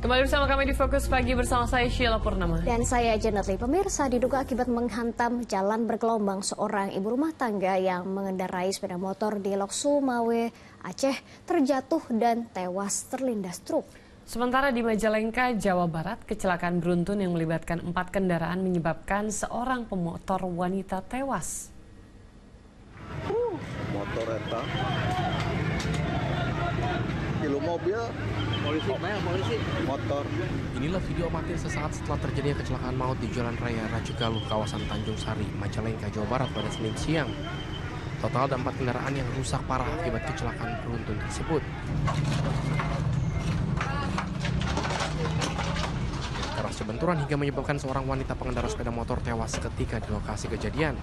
Kembali bersama kami di Fokus Pagi bersama saya Sheila Purnama. Dan saya Janet Lee. Pemirsa, diduga akibat menghantam jalan bergelombang seorang ibu rumah tangga yang mengendarai sepeda motor di Lok Sumawe, Aceh terjatuh dan tewas terlindas truk. Sementara di Majalengka, Jawa Barat, kecelakaan beruntun yang melibatkan 4 kendaraan menyebabkan seorang pemotor wanita tewas. Motor eta. Kilo mobil. Polisi, motor. Inilah video amatir sesaat setelah terjadinya kecelakaan maut di Jalan Raya Rajugaluh, kawasan Tanjung Sari, Majalengka, Jawa Barat pada Senin siang. Total ada 4 kendaraan yang rusak parah akibat kecelakaan beruntun tersebut. Kerasnya benturan hingga menyebabkan seorang wanita pengendara sepeda motor tewas seketika di lokasi kejadian.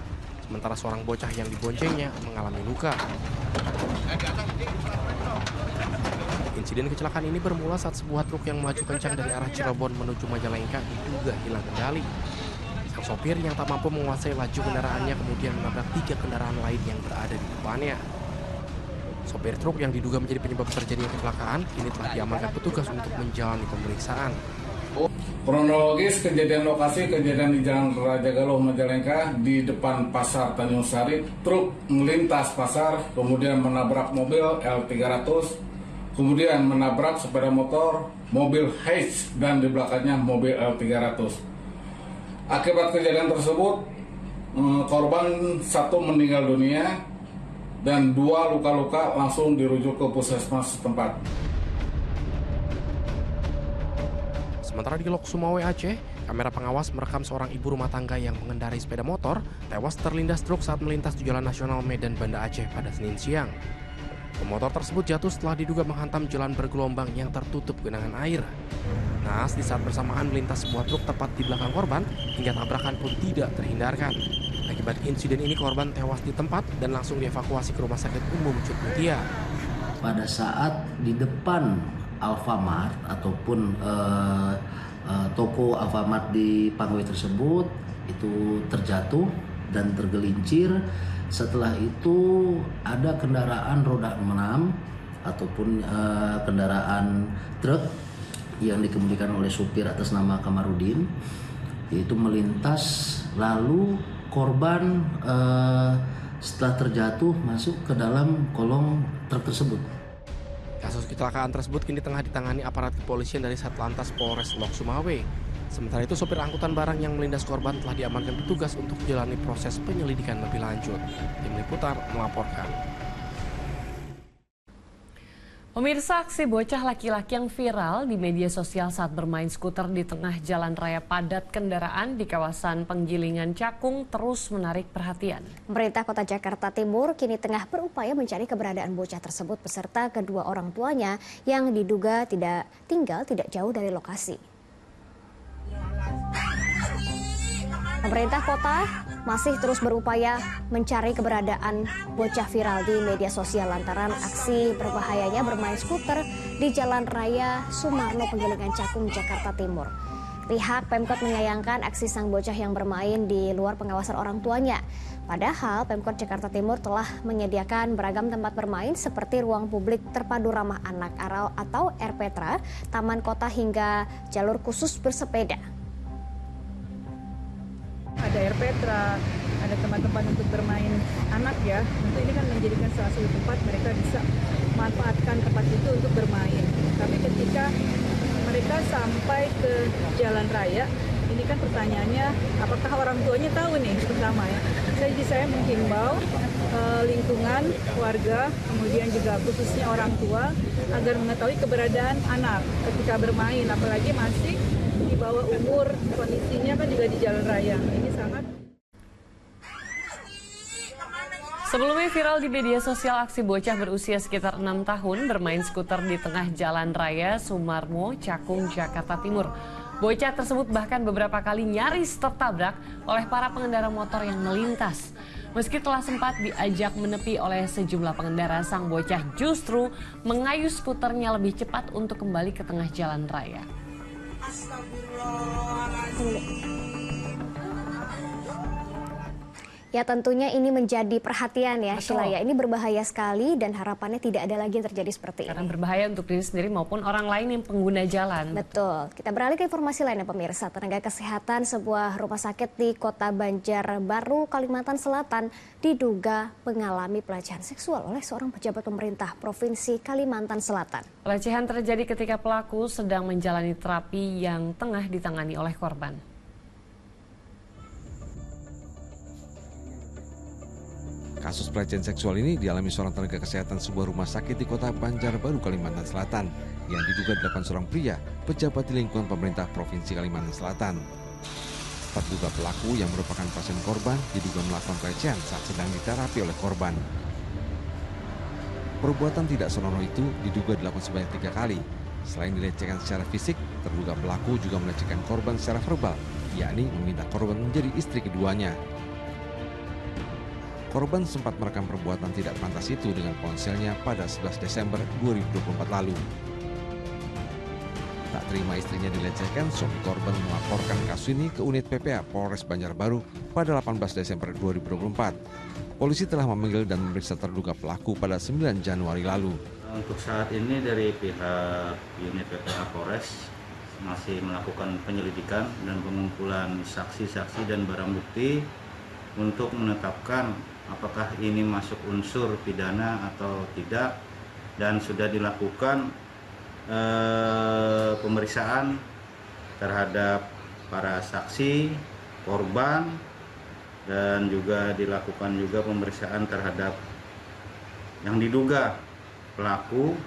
Sementara seorang bocah yang diboncengnya mengalami luka. Insiden kecelakaan ini bermula saat sebuah truk yang melaju kencang dari arah Cirebon menuju Majalengka diduga hilang kendali. Sang sopir yang tak mampu menguasai laju kendaraannya kemudian menabrak 3 kendaraan lain yang berada di depannya. Sopir truk yang diduga menjadi penyebab terjadinya kecelakaan kini telah diamankan petugas untuk menjalani pemeriksaan. Kronologis kejadian lokasi kejadian di Jalan Raja Galuh Majalengka di depan Pasar Tanjung Sari, truk melintas pasar kemudian menabrak mobil L300, kemudian menabrak sepeda motor, mobil Hiace dan di belakangnya mobil L300. Akibat kejadian tersebut, korban 1 meninggal dunia dan 2 luka-luka langsung dirujuk ke puskesmas setempat. Sementara di Lok Sumawe, Aceh, kamera pengawas merekam seorang ibu rumah tangga yang mengendarai sepeda motor tewas terlindas truk saat melintas di Jalan Nasional Medan Banda Aceh pada Senin siang. Pemotor tersebut jatuh setelah diduga menghantam jalan bergelombang yang tertutup genangan air. Naas di saat bersamaan melintas sebuah truk tepat di belakang korban hingga tabrakan pun tidak terhindarkan. Akibat insiden ini korban tewas di tempat dan langsung dievakuasi ke Rumah Sakit Umum Cut Mutia. Pada saat di depan Alfamart ataupun toko Alfamart di Pangwe tersebut itu terjatuh dan tergelincir. Setelah itu ada kendaraan roda 6 ataupun kendaraan truk yang dikemudikan oleh supir atas nama Kamarudin, yaitu melintas, lalu korban setelah terjatuh masuk ke dalam kolong truk tersebut. Kasus kecelakaan tersebut kini tengah ditangani aparat kepolisian dari Satlantas Polres Lok Sumawe. Sementara itu, sopir angkutan barang yang melindas korban telah diamankan petugas untuk menjalani proses penyelidikan lebih lanjut. Tim Liputan melaporkan. Pemirsa, aksi bocah laki-laki yang viral di media sosial saat bermain skuter di tengah jalan raya padat kendaraan di kawasan Penggilingan Cakung terus menarik perhatian. Pemerintah Kota Jakarta Timur kini tengah berupaya mencari keberadaan bocah tersebut beserta kedua orang tuanya yang diduga tidak jauh dari lokasi. Pemerintah kota masih terus berupaya mencari keberadaan bocah viral di media sosial lantaran aksi berbahayanya bermain skuter di Jalan Raya Sumarno Penggilingan Cakung, Jakarta Timur. Pihak Pemkot menyayangkan aksi sang bocah yang bermain di luar pengawasan orang tuanya. Padahal Pemkot Jakarta Timur telah menyediakan beragam tempat bermain seperti ruang publik terpadu ramah anak atau RPTRA, taman kota hingga jalur khusus bersepeda. Ada RPTRA, ada tempat-tempat untuk bermain anak ya. Tentu ini kan menjadikan salah satu tempat mereka bisa manfaatkan tempat itu untuk bermain. Tapi ketika mereka sampai ke jalan raya, ini kan pertanyaannya apakah orang tuanya tahu nih pertama ya. Jadi saya menghimbau lingkungan, warga, kemudian juga khususnya orang tua agar mengetahui keberadaan anak ketika bermain, apalagi masih di bawah umur, kondisinya kan juga di jalan raya. Ini sangat. Sebelumnya viral di media sosial aksi bocah berusia sekitar 6 tahun bermain skuter di tengah jalan raya Sumarmo, Cakung, Jakarta Timur. Bocah tersebut bahkan beberapa kali nyaris tertabrak oleh para pengendara motor yang melintas. Meski telah sempat diajak menepi oleh sejumlah pengendara, sang bocah justru mengayuh skuternya lebih cepat untuk kembali ke tengah jalan raya. Ya tentunya ini menjadi perhatian ya Sheila ya. Ini berbahaya sekali dan harapannya tidak ada lagi yang terjadi seperti ini. Karena berbahaya untuk diri sendiri maupun orang lain yang pengguna jalan. Betul. Kita beralih ke informasi lainnya pemirsa. Tenaga kesehatan sebuah rumah sakit di Kota Banjarbaru, Kalimantan Selatan diduga mengalami pelecehan seksual oleh seorang pejabat pemerintah Provinsi Kalimantan Selatan. Pelecehan terjadi ketika pelaku sedang menjalani terapi yang tengah ditangani oleh korban. Kasus pelecehan seksual ini dialami seorang tenaga kesehatan sebuah rumah sakit di Kota Banjarbaru, Kalimantan Selatan yang diduga dilakukan seorang pria pejabat di lingkungan pemerintah Provinsi Kalimantan Selatan. Terduga pelaku yang merupakan pasien korban diduga melakukan pelecehan saat sedang diterapi oleh korban. Perbuatan tidak senonoh itu diduga dilakukan sebanyak 3 kali. Selain dilecehkan secara fisik, terduga pelaku juga melecehkan korban secara verbal, yakni meminta korban menjadi istri keduanya. Korban sempat merekam perbuatan tidak pantas itu dengan ponselnya pada 11 Desember 2024 lalu. Tak terima istrinya dilecehkan, suami korban melaporkan kasus ini ke unit PPA Polres Banjarbaru pada 18 Desember 2024. Polisi telah memanggil dan memeriksa terduga pelaku pada 9 Januari lalu. Untuk saat ini dari pihak unit PPA Polres masih melakukan penyelidikan dan pengumpulan saksi-saksi dan barang bukti untuk menetapkan apakah ini masuk unsur pidana atau tidak, dan sudah dilakukan pemeriksaan terhadap para saksi, korban, dan juga dilakukan juga pemeriksaan terhadap yang diduga pelaku,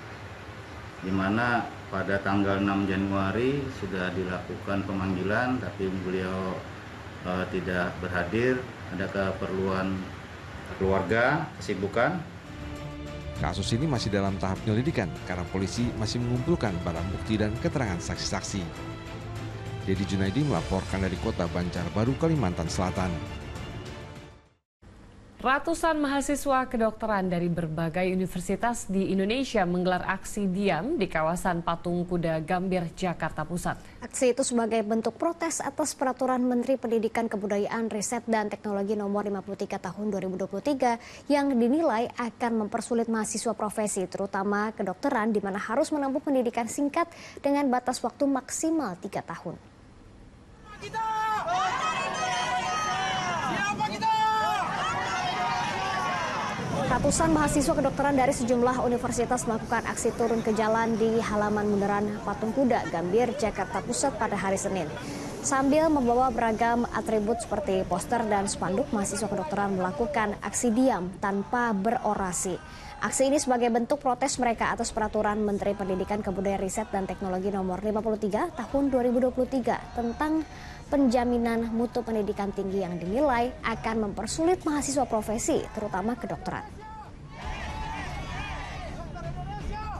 di mana pada tanggal 6 Januari sudah dilakukan pemanggilan, tapi beliau tidak berhadir, ada keperluan keluarga, kesibukan. Kasus ini masih dalam tahap penyelidikan karena polisi masih mengumpulkan barang bukti dan keterangan saksi-saksi. Dedi Junaidi melaporkan dari Kota Banjarbaru, Kalimantan Selatan. Ratusan mahasiswa kedokteran dari berbagai universitas di Indonesia menggelar aksi diam di kawasan Patung Kuda Gambir, Jakarta Pusat. Aksi itu sebagai bentuk protes atas peraturan Menteri Pendidikan, Kebudayaan, Riset, dan Teknologi nomor 53 tahun 2023 yang dinilai akan mempersulit mahasiswa profesi, terutama kedokteran, di mana harus menempuh pendidikan singkat dengan batas waktu maksimal 3 tahun. Ratusan mahasiswa kedokteran dari sejumlah universitas melakukan aksi turun ke jalan di halaman bundaran Patung Kuda Gambir, Jakarta Pusat pada hari Senin. Sambil membawa beragam atribut seperti poster dan spanduk, mahasiswa kedokteran melakukan aksi diam tanpa berorasi. Aksi ini sebagai bentuk protes mereka atas peraturan Menteri Pendidikan, Kebudayaan, Riset, dan Teknologi nomor 53 tahun 2023 tentang penjaminan mutu pendidikan tinggi yang dinilai akan mempersulit mahasiswa profesi, terutama kedokteran.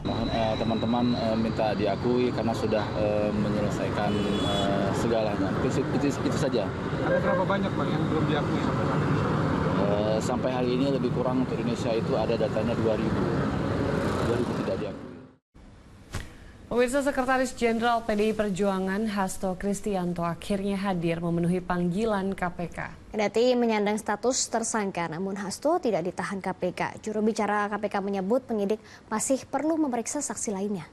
Mohon teman-teman minta diakui karena sudah menyelesaikan segalanya. Itu saja. Ada berapa banyak Bang yang belum diakui sampai saat ini? Sampai hari ini lebih kurang untuk Indonesia itu ada datanya 2.000 tidak diakui. Pemirsa, Sekretaris Jenderal PDI Perjuangan Hasto Kristianto akhirnya hadir memenuhi panggilan KPK. Kendati menyandang status tersangka, namun Hasto tidak ditahan KPK. Juru bicara KPK menyebut penyidik masih perlu memeriksa saksi lainnya.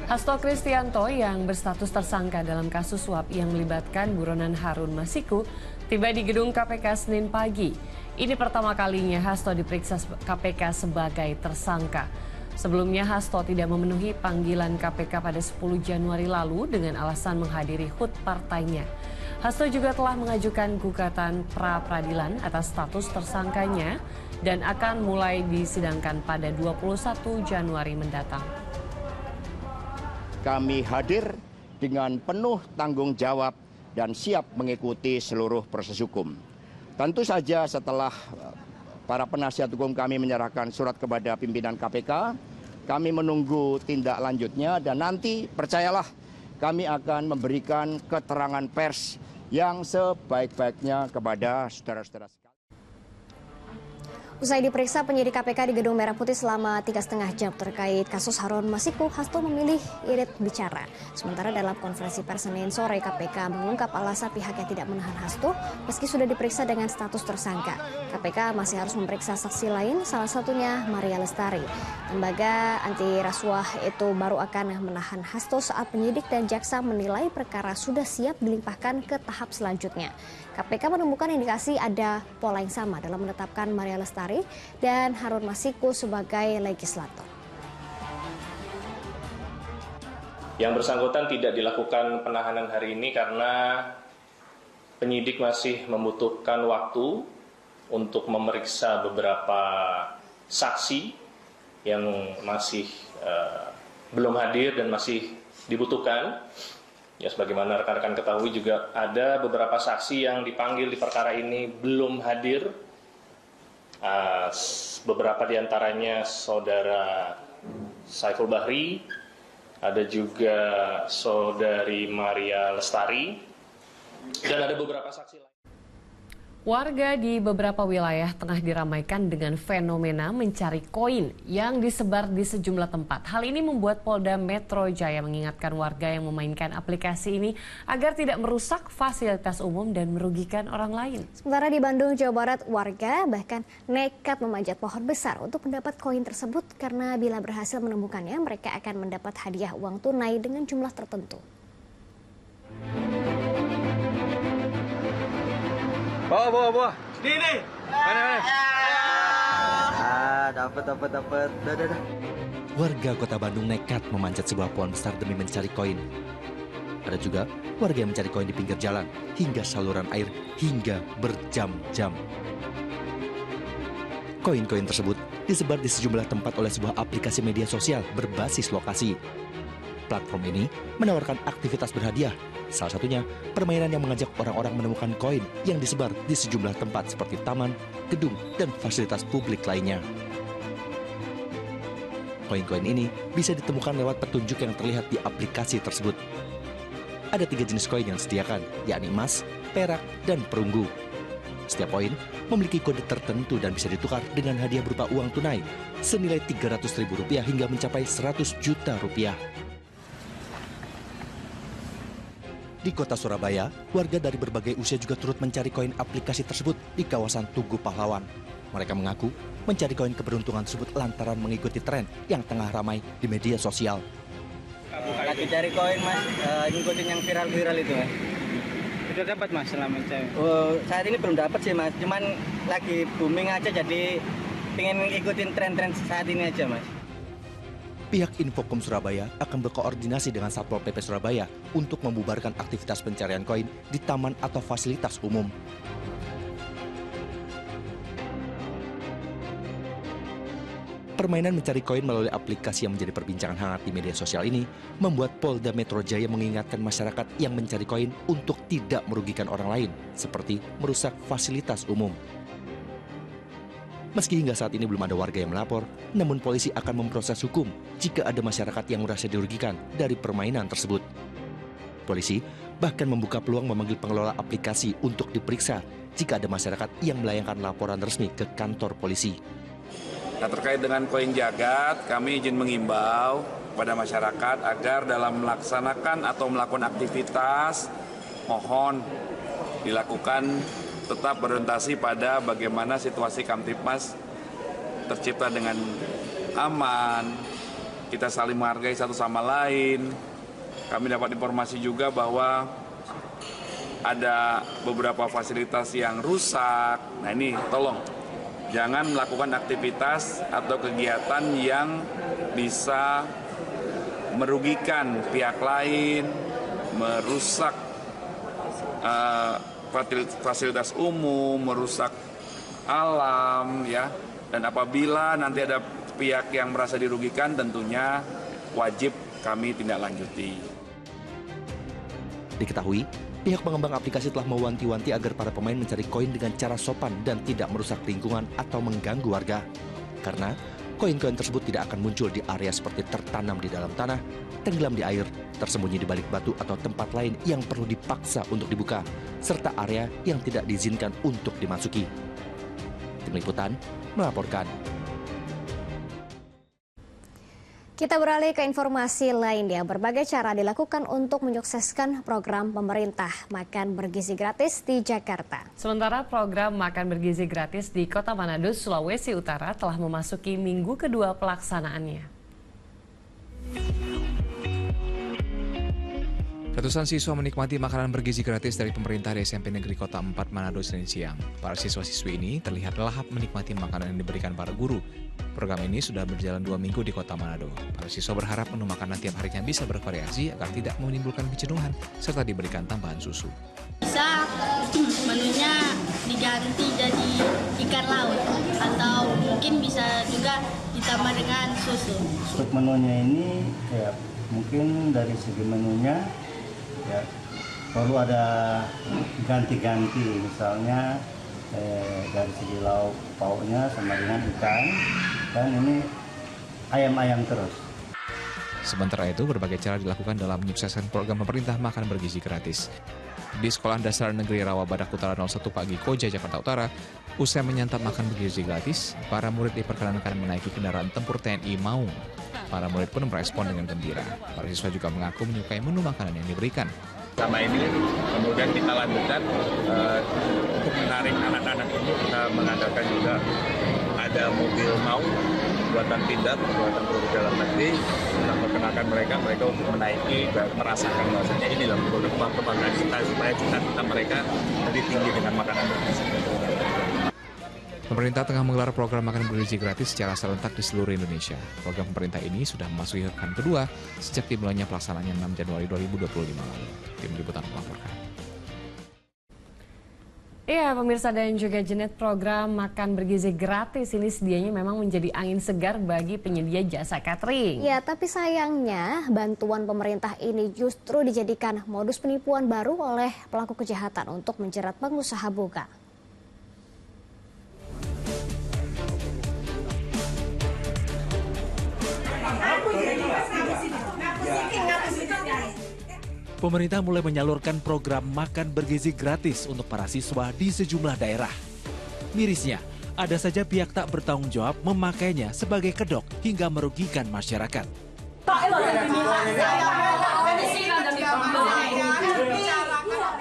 Hasto Kristianto yang berstatus tersangka dalam kasus suap yang melibatkan buronan Harun Masiku tiba di gedung KPK Senin pagi. Ini pertama kalinya Hasto diperiksa KPK sebagai tersangka. Sebelumnya Hasto tidak memenuhi panggilan KPK pada 10 Januari lalu dengan alasan menghadiri HUT partainya. Hasto juga telah mengajukan gugatan pra-peradilan atas status tersangkanya dan akan mulai disidangkan pada 21 Januari mendatang. Kami hadir dengan penuh tanggung jawab dan siap mengikuti seluruh proses hukum. Tentu saja setelah para penasihat hukum kami menyerahkan surat kepada pimpinan KPK, kami menunggu tindak lanjutnya dan nanti percayalah kami akan memberikan keterangan pers yang sebaik-baiknya kepada saudara-saudara sekalian. Usai diperiksa penyidik KPK di Gedung Merah Putih selama 3,5 jam terkait kasus Harun Masiku, Hasto memilih irit bicara. Sementara dalam konferensi pers Senin sore, KPK mengungkap alasan pihaknya tidak menahan Hasto meski sudah diperiksa dengan status tersangka. KPK masih harus memeriksa saksi lain, salah satunya Maria Lestari. Lembaga anti rasuah itu baru akan menahan Hasto saat penyidik dan jaksa menilai perkara sudah siap dilimpahkan ke tahap selanjutnya. KPK menemukan indikasi ada pola yang sama dalam menetapkan Maria Lestari dan Harun Masiku sebagai legislator. Yang bersangkutan tidak dilakukan penahanan hari ini karena penyidik masih membutuhkan waktu untuk memeriksa beberapa saksi yang masih belum hadir dan masih dibutuhkan. Ya, sebagaimana rekan-rekan ketahui juga ada beberapa saksi yang dipanggil di perkara ini belum hadir. Beberapa diantaranya saudara Saiful Bahri, ada juga saudari Maria Lestari, dan ada beberapa saksi lain. Warga di beberapa wilayah tengah diramaikan dengan fenomena mencari koin yang disebar di sejumlah tempat. Hal ini membuat Polda Metro Jaya mengingatkan warga yang memainkan aplikasi ini agar tidak merusak fasilitas umum dan merugikan orang lain. Sementara di Bandung, Jawa Barat, warga bahkan nekat memanjat pohon besar untuk mendapat koin tersebut karena bila berhasil menemukannya, mereka akan mendapat hadiah uang tunai dengan jumlah tertentu. Bawa. Ini. Mana. Dapat. Dah. Warga Kota Bandung nekat memanjat sebuah pohon besar demi mencari koin. Ada juga warga yang mencari koin di pinggir jalan hingga saluran air hingga berjam-jam. Koin-koin tersebut disebar di sejumlah tempat oleh sebuah aplikasi media sosial berbasis lokasi. Platform ini menawarkan aktivitas berhadiah. Salah satunya, permainan yang mengajak orang-orang menemukan koin yang disebar di sejumlah tempat seperti taman, gedung, dan fasilitas publik lainnya. Koin-koin ini bisa ditemukan lewat petunjuk yang terlihat di aplikasi tersebut. Ada 3 jenis koin yang disediakan, yakni emas, perak, dan perunggu. Setiap koin memiliki kode tertentu dan bisa ditukar dengan hadiah berupa uang tunai senilai Rp300.000 hingga mencapai Rp100 juta. Di kota Surabaya, warga dari berbagai usia juga turut mencari koin aplikasi tersebut di kawasan Tugu Pahlawan. Mereka mengaku mencari koin keberuntungan tersebut lantaran mengikuti tren yang tengah ramai di media sosial. Lagi cari koin, Mas, ngikutin yang viral-viral itu, Mas. Udah dapat, Mas, selama cari? Saat ini belum dapat sih, Mas. Cuman lagi booming aja, jadi pengen ngikutin tren-tren saat ini aja, Mas. Pihak Infokom Surabaya akan berkoordinasi dengan Satpol PP Surabaya untuk membubarkan aktivitas pencarian koin di taman atau fasilitas umum. Permainan mencari koin melalui aplikasi yang menjadi perbincangan hangat di media sosial ini membuat Polda Metro Jaya mengingatkan masyarakat yang mencari koin untuk tidak merugikan orang lain, seperti merusak fasilitas umum. Meski hingga saat ini belum ada warga yang melapor, namun polisi akan memproses hukum jika ada masyarakat yang merasa dirugikan dari permainan tersebut. Polisi bahkan membuka peluang memanggil pengelola aplikasi untuk diperiksa jika ada masyarakat yang melayangkan laporan resmi ke kantor polisi. Nah, terkait dengan koin jagat, kami izin mengimbau pada masyarakat agar dalam melaksanakan atau melakukan aktivitas, mohon dilakukan tetap berorientasi pada bagaimana situasi Kamtipmas tercipta dengan aman, kita saling menghargai satu sama lain. Kami dapat informasi juga bahwa ada beberapa fasilitas yang rusak. Nah ini tolong, jangan melakukan aktivitas atau kegiatan yang bisa merugikan pihak lain, merusak fasilitas umum, merusak alam, ya. Dan apabila nanti ada pihak yang merasa dirugikan, tentunya wajib kami tindak lanjuti. Diketahui, pihak pengembang aplikasi telah mewanti-wanti agar para pemain mencari koin dengan cara sopan dan tidak merusak lingkungan atau mengganggu warga. Karena koin-koin tersebut tidak akan muncul di area seperti tertanam di dalam tanah, tenggelam di air, tersembunyi di balik batu atau tempat lain yang perlu dipaksa untuk dibuka, serta area yang tidak diizinkan untuk dimasuki. Tim Liputan melaporkan. Kita beralih ke informasi lainnya. Berbagai cara dilakukan untuk menyukseskan program pemerintah Makan Bergizi Gratis di Jakarta. Sementara program Makan Bergizi Gratis di Kota Manado, Sulawesi Utara telah memasuki minggu kedua pelaksanaannya. Ratusan siswa menikmati makanan bergizi gratis dari pemerintah di SMP Negeri Kota 4 Manado Senin siang. Para siswa-siswi ini terlihat lahap menikmati makanan yang diberikan para guru. Program ini sudah berjalan 2 minggu di Kota Manado. Para siswa berharap menu makanan tiap harinya bisa bervariasi agar tidak menimbulkan kejenuhan, serta diberikan tambahan susu. Bisa menunya diganti jadi ikan laut, atau mungkin bisa juga ditambah dengan susu. Untuk menunya ini ya mungkin dari segi menunya ya perlu ada ganti-ganti, misalnya dari segi lauk pauknya sama dengan ikan, dan ini ayam-ayam terus. Sementara itu, berbagai cara dilakukan dalam menyukseskan program pemerintah makan bergizi gratis. Di Sekolah Dasar Negeri Rawabadak Utara 01 Pagi Koja, Jakarta Utara, usai menyantap makan bergizi gratis, para murid diperkenankan menaiki kendaraan tempur TNI Maung. Para murid pun merespon dengan gembira. Para siswa juga mengaku menyukai menu makanan yang diberikan. Sama ini kemudian kita lanjutkan untuk menarik anak-anak ini, kita mengadakan juga ada mobil Maung buatan Pindad, buatan produk dalam negeri, kita memperkenalkan mereka untuk menaiki dan merasakan bahwasanya ini dalam produk kebanggaan kita supaya cita-cita mereka lebih tinggi dengan makanan bergizi. Pemerintah tengah menggelar program makan bergizi gratis secara serentak di seluruh Indonesia. Program pemerintah ini sudah memasuki pekan kedua sejak dimulainya pelaksanaannya 6 Januari 2025 lalu. Tim Liputan melaporkan. Iya, pemirsa dan juga Jenet, program makan bergizi gratis ini sedianya memang menjadi angin segar bagi penyedia jasa catering. Ya, tapi sayangnya bantuan pemerintah ini justru dijadikan modus penipuan baru oleh pelaku kejahatan untuk menjerat pengusaha boga. Pemerintah mulai menyalurkan program makan bergizi gratis untuk para siswa di sejumlah daerah. Mirisnya, ada saja pihak tak bertanggung jawab memakainya sebagai kedok hingga merugikan masyarakat.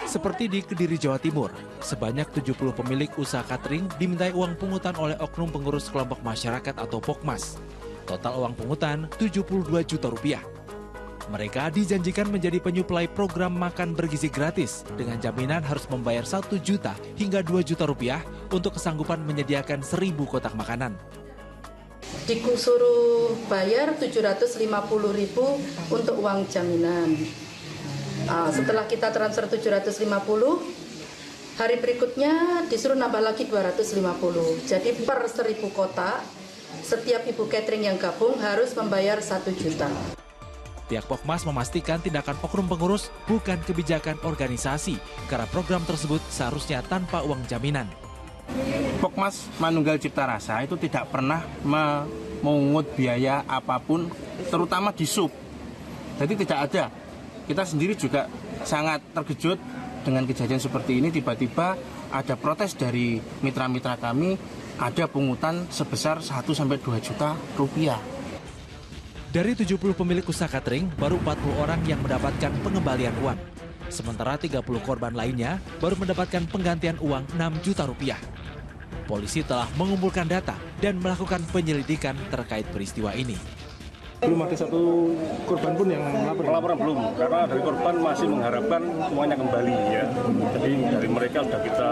Seperti di Kediri, Jawa Timur, sebanyak 70 pemilik usaha catering dimintai uang pungutan oleh oknum pengurus kelompok masyarakat atau Pokmas. Total uang pungutan 72 juta rupiah. Mereka dijanjikan menjadi penyuplai program makan bergizi gratis dengan jaminan harus membayar 1 juta hingga 2 juta rupiah untuk kesanggupan menyediakan 1.000 kotak makanan. Disuruh bayar 750.000 untuk uang jaminan. Setelah kita transfer 750, hari berikutnya disuruh nambah lagi 250. Jadi per 1.000 kotak, setiap ibu catering yang gabung harus membayar 1 juta. Pihak Pokmas memastikan tindakan oknum pengurus bukan kebijakan organisasi karena program tersebut seharusnya tanpa uang jaminan. Pokmas Manunggal Cipta Rasa itu tidak pernah memungut biaya apapun, terutama di sub. Jadi tidak ada. Kita sendiri juga sangat terkejut dengan kejadian seperti ini. Tiba-tiba ada protes dari mitra-mitra kami, ada pungutan sebesar 1-2 juta rupiah. Dari 70 pemilik usaha catering, baru 40 orang yang mendapatkan pengembalian uang. Sementara 30 korban lainnya baru mendapatkan penggantian uang 6 juta rupiah. Polisi telah mengumpulkan data dan melakukan penyelidikan terkait peristiwa ini. Belum ada satu korban pun yang laporan belum, karena dari korban masih mengharapkan semuanya kembali ya. Jadi dari mereka sudah kita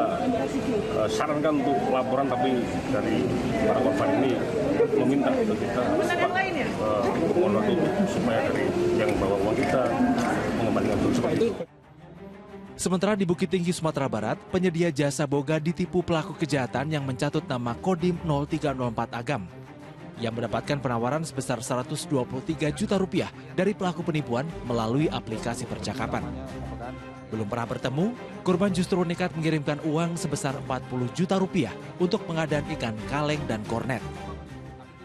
sarankan untuk laporan, tapi dari para korban ini meminta untuk kita mohon waktu supaya dari yang bawa uang kita mengembalikan dulu seperti itu. Sementara di Bukit Tinggi, Sumatera Barat, penyedia jasa boga ditipu pelaku kejahatan yang mencatut nama Kodim 0304 Agam yang mendapatkan penawaran sebesar 123 juta rupiah dari pelaku penipuan melalui aplikasi percakapan. Belum pernah bertemu, korban justru nekat mengirimkan uang sebesar 40 juta rupiah untuk pengadaan ikan kaleng dan kornet.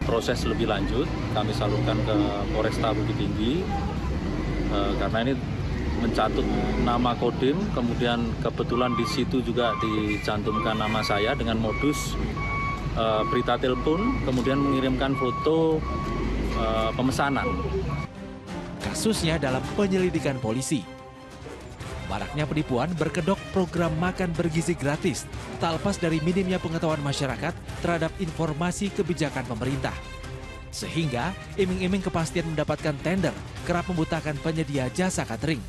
Proses lebih lanjut kami salurkan ke Polresta Bukit Tinggi karena ini mencatut nama Kodim, kemudian kebetulan di situ juga dicantumkan nama saya dengan modus berita telepon, kemudian mengirimkan foto pemesanan. Kasusnya dalam penyelidikan polisi. Maraknya penipuan berkedok program makan bergizi gratis, tak lepas dari minimnya pengetahuan masyarakat terhadap informasi kebijakan pemerintah. Sehingga iming-iming kepastian mendapatkan tender kerap membutakan penyedia jasa catering.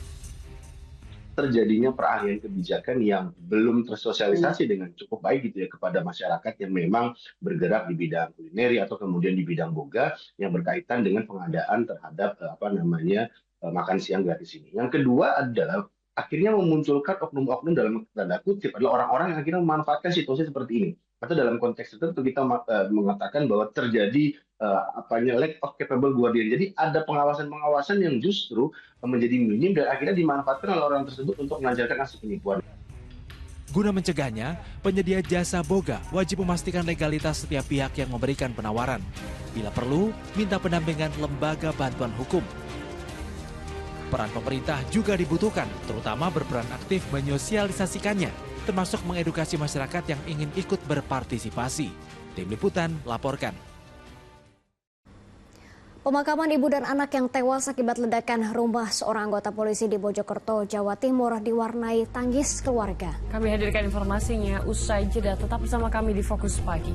Terjadinya peralihan kebijakan yang belum tersosialisasi dengan cukup baik gitu ya kepada masyarakat yang memang bergerak di bidang kulineri atau kemudian di bidang boga yang berkaitan dengan pengadaan terhadap makan siang gratis ini. Yang kedua adalah akhirnya memunculkan oknum-oknum dalam tanda kutip adalah orang-orang yang akhirnya memanfaatkan situasi seperti ini. Atau dalam konteks tertentu kita mengatakan bahwa terjadi lack of capable guardian. Jadi ada pengawasan-pengawasan yang justru menjadi minim dan akhirnya dimanfaatkan oleh orang tersebut untuk melancarkan aksi penipuan. Guna mencegahnya, penyedia jasa boga wajib memastikan legalitas setiap pihak yang memberikan penawaran. Bila perlu, minta pendampingan lembaga bantuan hukum Peran pemerintah juga dibutuhkan, terutama berperan aktif menyosialisasikannya, termasuk mengedukasi masyarakat yang ingin ikut berpartisipasi. Tim Liputan laporkan. Pemakaman ibu dan anak yang tewas akibat ledakan rumah seorang anggota polisi di Mojokerto, Jawa Timur diwarnai tangis keluarga. Kami hadirkan informasinya usai jeda. Tetap bersama kami di Fokus Pagi.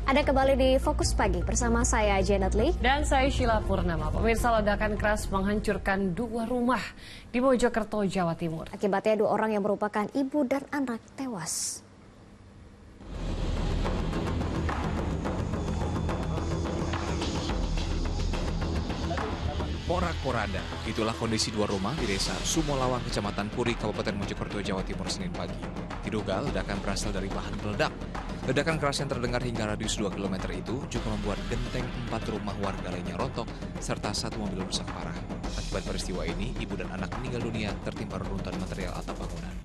Anda kembali di Fokus Pagi bersama saya Janet Lee dan saya Sheila Purnama. Pemirsa, ledakan keras menghancurkan 2 rumah di Mojokerto, Jawa Timur. Akibatnya 2 orang yang merupakan ibu dan anak tewas. Porak-poranda, itulah kondisi 2 rumah di desa Sumolawang, Kecamatan Puri, Kabupaten Mojokerto, Jawa Timur, Senin pagi. Diduga ledakan berasal dari bahan peledak. Ledakan keras yang terdengar hingga radius 2 km itu juga membuat genteng 4 rumah warga lainnya rontok, serta 1 mobil rusak parah. Akibat peristiwa ini, ibu dan anak meninggal dunia tertimpa reruntuhan material atap bangunan.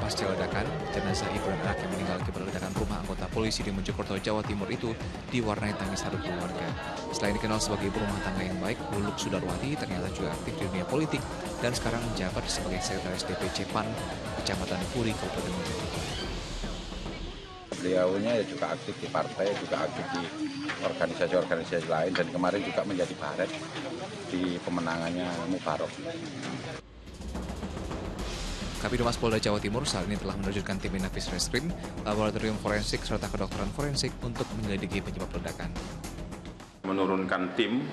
Pasca ledakan, jenazah ibu dan anak yang meninggal akibat ledakan rumah anggota polisi di Mojokerto, Jawa Timur itu diwarnai tangis haru keluarga. Selain dikenal sebagai ibu rumah tangga yang baik, Luluk Sudarwati ternyata juga aktif di dunia politik dan sekarang menjabat sebagai sekretaris DPC PAN Kecamatan Puri, Kabupaten Mojokerto. Beliaunya juga aktif di partai, juga aktif di organisasi-organisasi lain, dan kemarin juga menjadi baret di pemenangannya Mubarok. Kabid Humas Polda Jawa Timur saat ini telah menerjunkan tim Inafis Reskrim, Laboratorium Forensik, serta kedokteran forensik untuk menyelidiki penyebab ledakan. Menurunkan tim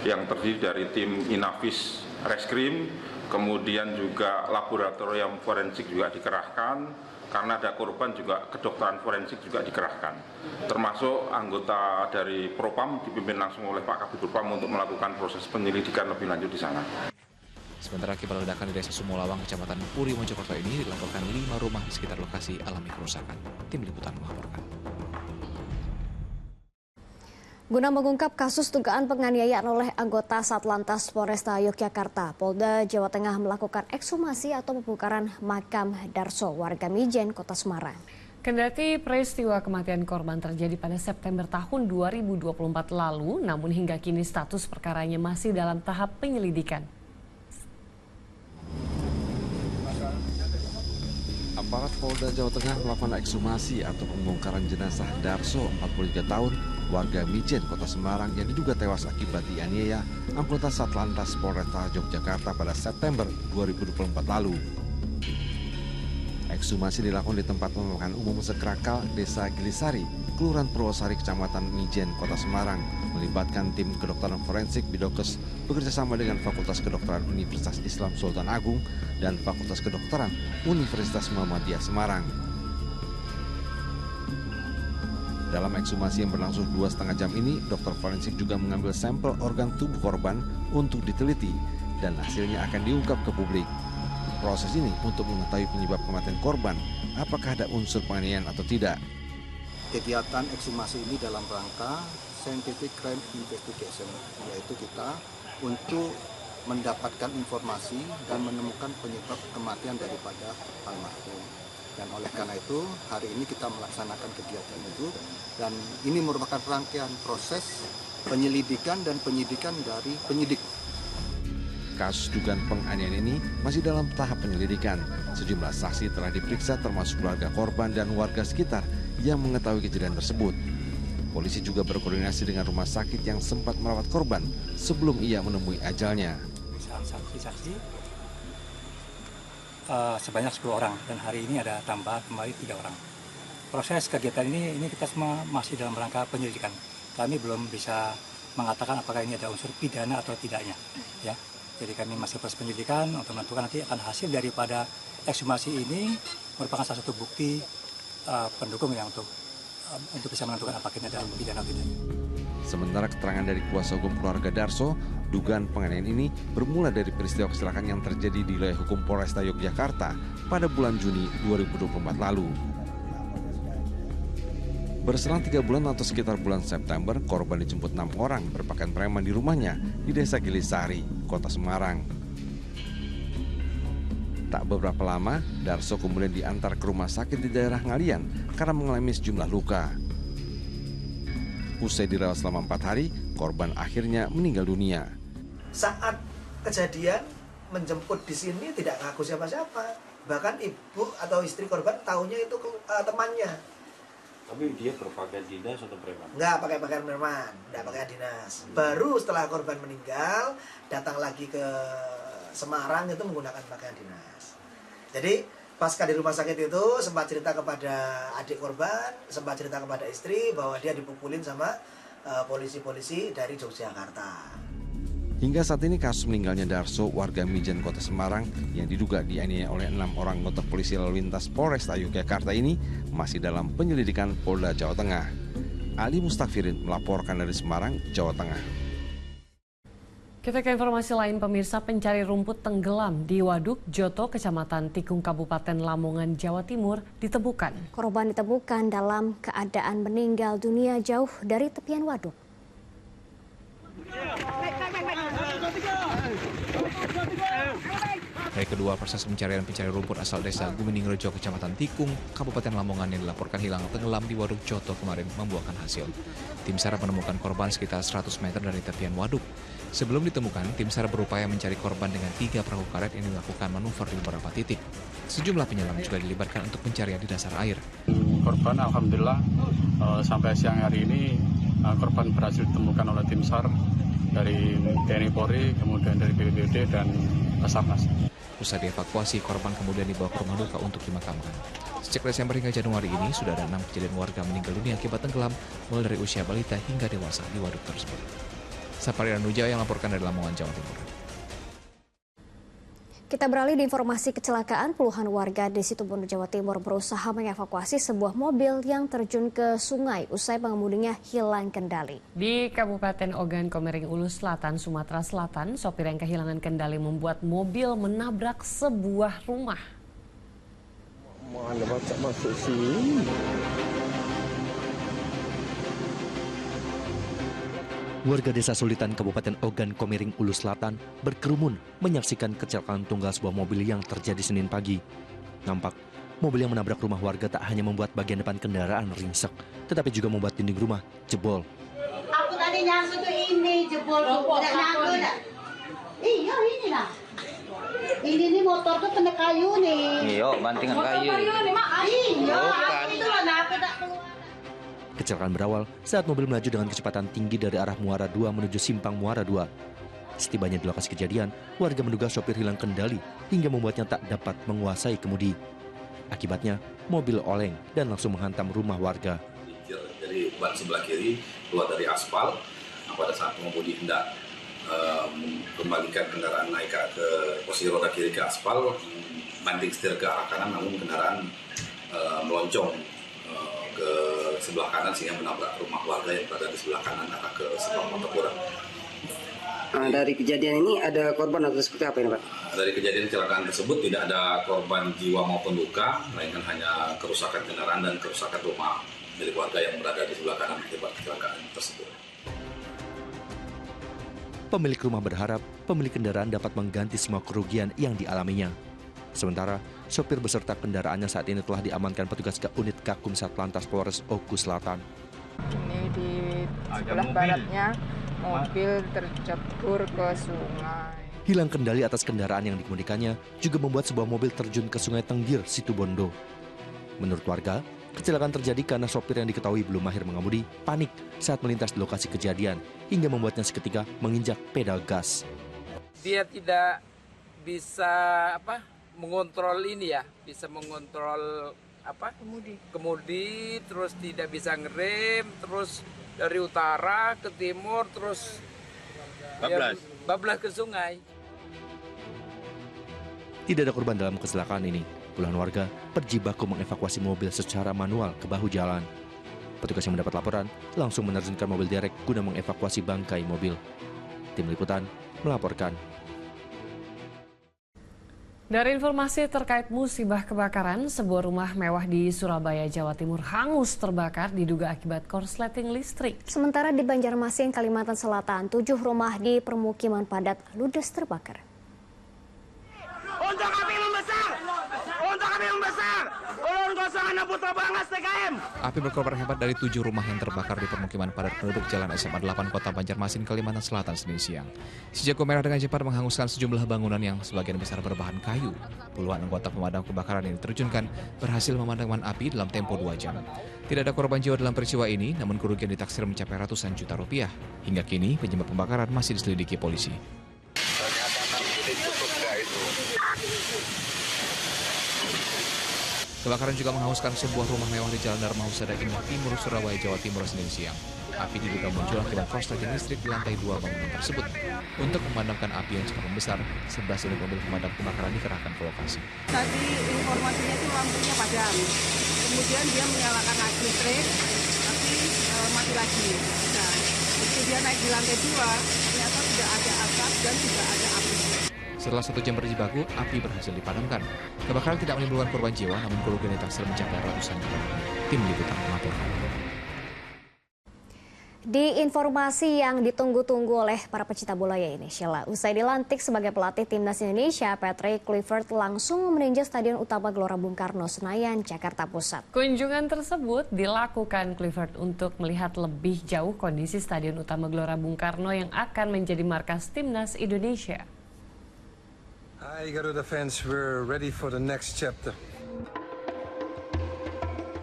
yang terdiri dari tim Inafis Reskrim, kemudian juga laboratorium forensik juga dikerahkan, karena ada korban juga kedokteran forensik juga dikerahkan. Termasuk anggota dari Propam dipimpin langsung oleh Pak Kabid Propam untuk melakukan proses penyelidikan lebih lanjut di sana. Sementara akibat ledakan di desa Sumolawang, Kecamatan Puri, Mojokerto ini dilaporkan 5 rumah di sekitar lokasi alami kerusakan. Tim Liputan melaporkan. Guna mengungkap kasus dugaan penganiayaan oleh anggota Satlantas Polresta Yogyakarta, Polda Jawa Tengah melakukan ekshumasi atau pembongkaran makam Darso, warga Mijen, Kota Semarang. Kendati peristiwa kematian korban terjadi pada September tahun 2024 lalu, namun hingga kini status perkaranya masih dalam tahap penyelidikan. Aparat Polda Jawa Tengah melakukan ekshumasi atau pembongkaran jenazah Darso, 43 tahun, warga Mijen, Kota Semarang yang diduga tewas akibat dianiaya anggota Satlantas Polresta Yogyakarta pada September 2024 lalu. Ekshumasi dilakukan di tempat pemakaman umum Sekrakal, Desa Gilisari, Kelurahan Purwosari, Kecamatan Mijen, Kota Semarang, melibatkan tim kedokteran forensik Bidokes bekerjasama dengan Fakultas Kedokteran Universitas Islam Sultan Agung dan Fakultas Kedokteran Universitas Muhammadiyah Semarang. Dalam ekshumasi yang berlangsung 2,5 jam ini, dokter forensik juga mengambil sampel organ tubuh korban untuk diteliti dan hasilnya akan diungkap ke publik. Proses ini untuk mengetahui penyebab kematian korban, apakah ada unsur penganiayaan atau tidak. Kegiatan ekshumasi ini dalam rangka scientific crime investigation, yaitu kita untuk mendapatkan informasi dan menemukan penyebab kematian daripada almarhum. Dan oleh karena itu, hari ini kita melaksanakan kegiatan itu, dan ini merupakan rangkaian proses penyelidikan dan penyidikan dari penyidik. Kasus dugaan penganiayaan ini masih dalam tahap penyelidikan. Sejumlah saksi telah diperiksa termasuk keluarga korban dan warga sekitar yang mengetahui kejadian tersebut. Polisi juga berkoordinasi dengan rumah sakit yang sempat merawat korban sebelum ia menemui ajalnya. Saksi-saksi sebanyak 10 orang dan hari ini ada tambah kembali 3 orang. Proses kegiatan ini kita semua masih dalam rangka penyelidikan. Kami belum bisa mengatakan apakah ini ada unsur pidana atau tidaknya, ya. Jadi kami masih proses penyelidikan untuk menentukan nanti akan hasil daripada ekshumasi ini merupakan salah satu bukti pendukung yang untuk bisa menentukan apakah ini ada pidana atau tidak. Sementara keterangan dari kuasa hukum keluarga Darso, dugaan penganiayaan ini bermula dari peristiwa kecelakaan yang terjadi di wilayah hukum Polresta Yogyakarta pada bulan Juni 2024 lalu. Berselang 3 bulan atau sekitar bulan September, korban dijemput 6 orang berpakaian preman di rumahnya di Desa Gilisari, Kota Semarang. Tak beberapa lama, Darso kemudian diantar ke rumah sakit di daerah Ngalian karena mengalami sejumlah luka. Usai dirawat selama 4 hari, korban akhirnya meninggal dunia. Saat kejadian menjemput di sini tidak ngaku siapa-siapa. Bahkan ibu atau istri korban tahunya itu temannya. Tapi dia berpakaian dinas atau preman? Nggak pakai pakaian preman, nggak pakai dinas. Baru setelah korban meninggal, datang lagi ke Semarang itu menggunakan pakaian dinas. Jadi pasca di rumah sakit itu sempat cerita kepada adik korban, sempat cerita kepada istri bahwa dia dipukulin sama polisi-polisi dari Yogyakarta. Hingga saat ini kasus meninggalnya Darso, warga Mijen Kota Semarang yang diduga dianiaya oleh 6 orang anggota polisi lalu lintas Polresta Yogyakarta ini masih dalam penyelidikan Polda Jawa Tengah. Ali Mustafirin melaporkan dari Semarang, Jawa Tengah. Kita ke informasi lain, pemirsa. Pencari rumput tenggelam di Waduk Joto, Kecamatan Tikung, Kabupaten Lamongan, Jawa Timur ditemukan. Korban ditemukan dalam keadaan meninggal dunia jauh dari tepian waduk. Hari kedua proses pencarian rumput asal desa Gumeningrejo, Kecamatan Tikung, Kabupaten Lamongan yang dilaporkan hilang tenggelam di Waduk Joto kemarin membuahkan hasil. Tim SAR menemukan korban sekitar 100 meter dari tepian waduk. Sebelum ditemukan, tim SAR berupaya mencari korban dengan 3 perahu karet yang dilakukan manuver di beberapa titik. Sejumlah penyelam juga dilibatkan untuk pencarian di dasar air. Korban alhamdulillah sampai siang hari ini korban berhasil ditemukan oleh tim SAR dari TNI Polri, kemudian dari BPBD dan Basarnas. Usai dievakuasi, korban kemudian dibawa ke rumah duka untuk dimakamkan. Sejak Desember hingga Januari ini sudah ada 6 kejadian warga meninggal dunia akibat tenggelam, mulai dari usia balita hingga dewasa di waduk tersebut. Sapari Ranujaya yang melaporkan dari Lamongan, Jawa Timur. Kita beralih di informasi kecelakaan. Puluhan warga di Situbondo, Jawa Timur berusaha mengevakuasi sebuah mobil yang terjun ke sungai usai pengemudinya hilang kendali. Di Kabupaten Ogan Komering Ulu Selatan, Sumatera Selatan, sopir yang kehilangan kendali membuat mobil menabrak sebuah rumah. Mana masuk sini? Warga Desa Sulitan, Kabupaten Ogan Komering Ulu Selatan berkerumun menyaksikan kecelakaan tunggal sebuah mobil yang terjadi Senin pagi. Nampak, mobil yang menabrak rumah warga tak hanya membuat bagian depan kendaraan ringsek, tetapi juga membuat dinding rumah jebol. Aku tadi nyangkut tuh ini jebol, tidak nyangkut. Iya inilah. Ini nih motor tuh kena kayu nih. Iya, bantingan kayu. Motor kayu nih, Mak. Iya, aku itu loh, aku tak keluar. Kecelakaan berawal saat mobil melaju dengan kecepatan tinggi dari arah Muara 2 menuju Simpang Muara 2. Setibanya di lokasi kejadian, warga menduga sopir hilang kendali hingga membuatnya tak dapat menguasai kemudi. Akibatnya, mobil oleng dan langsung menghantam rumah warga. Dari ban sebelah kiri keluar dari aspal, pada saat pengemudi hendak kembalikan kendaraan naik ke posisi roda kiri ke aspal, banting setir ke arah kanan, namun kendaraan meloncong ke sebelah kanan sehingga menabrak rumah warga yang berada di sebelah kanan arah ke Simpang Montopura. Dari kejadian ini ada korban atau seperti apa ini, Pak? Dari kejadian kecelakaan tersebut tidak ada korban jiwa maupun luka, melainkan hanya kerusakan kendaraan dan kerusakan rumah milik warga yang berada di sebelah kanan akibat kecelakaan tersebut. Pemilik rumah berharap pemilik kendaraan dapat mengganti semua kerugian yang dialaminya. Sementara, sopir beserta kendaraannya saat ini telah diamankan petugas ke unit Kakum Satlantas Polres Oku Selatan. Ini di sebelah baratnya mobil tercebur ke sungai. Hilang kendali atas kendaraan yang dikemudikannya juga membuat sebuah mobil terjun ke Sungai Tenggir, Situbondo. Menurut warga, kecelakaan terjadi karena sopir yang diketahui belum mahir mengemudi panik saat melintas di lokasi kejadian hingga membuatnya seketika menginjak pedal gas. Dia tidak bisa mengontrol ini ya, bisa mengontrol kemudi, terus tidak bisa ngerem, terus dari utara ke timur, terus bablas ke sungai. Tidak ada korban dalam kecelakaan ini. Puluhan warga berjibaku mengevakuasi mobil secara manual ke bahu jalan. Petugas yang mendapat laporan langsung menerjunkan mobil derek guna mengevakuasi bangkai mobil. Tim Liputan melaporkan. Dari informasi terkait musibah kebakaran, sebuah rumah mewah di Surabaya, Jawa Timur hangus terbakar diduga akibat korsleting listrik. Sementara di Banjarmasin, Kalimantan Selatan, 7 rumah di permukiman padat ludes terbakar. Untuk api membesar! Untuk api membesar! Ulun 06 Putra Bangas TKM! Api berkobar hebat dari 7 rumah yang terbakar di permukiman padat penduduk Jalan SMA 8 Kota Banjarmasin, Kalimantan Selatan, Senin siang. Si jago merah dengan cepat menghanguskan sejumlah bangunan yang sebagian besar berbahan kayu. Puluhan anggota pemadam kebakaran yang diterjunkan berhasil memadamkan api dalam tempo 2 jam. Tidak ada korban jiwa dalam peristiwa ini, namun kerugian ditaksir mencapai ratusan juta rupiah. Hingga kini, penyebab pembakaran masih diselidiki polisi. Kebakaran juga menghanguskan sebuah rumah mewah di Jalan Dharma Husada Indah Timur, Surabaya, Jawa Timur, Senin siang. Api diduga muncul akibat korsleting listrik di lantai 2 bangunan tersebut. Untuk memadamkan api yang cepat membesar, 11 unit mobil pemadam kebakaran dikerahkan ke lokasi. Tadi informasinya itu lampunya padam, kemudian dia menyalakan listrik, tapi mati lagi. Nah, begitu dia naik di lantai 2, ternyata tidak ada asap dan tidak ada api. Setelah 1 jam berjibaku, api berhasil dipadamkan. Kebakaran tidak menimbulkan korban jiwa, namun kerugian ditaksir mencapai ratusan juta. Tim liputan melaporkan. Di informasi yang ditunggu-tunggu oleh para pecinta bola ya ini, Sheila. Usai dilantik sebagai pelatih Timnas Indonesia, Patrick Kluivert langsung meninjau Stadion Utama Gelora Bung Karno, Senayan, Jakarta Pusat. Kunjungan tersebut dilakukan Kluivert untuk melihat lebih jauh kondisi Stadion Utama Gelora Bung Karno yang akan menjadi markas Timnas Indonesia. Hi Garuda fans, we're ready for the next chapter.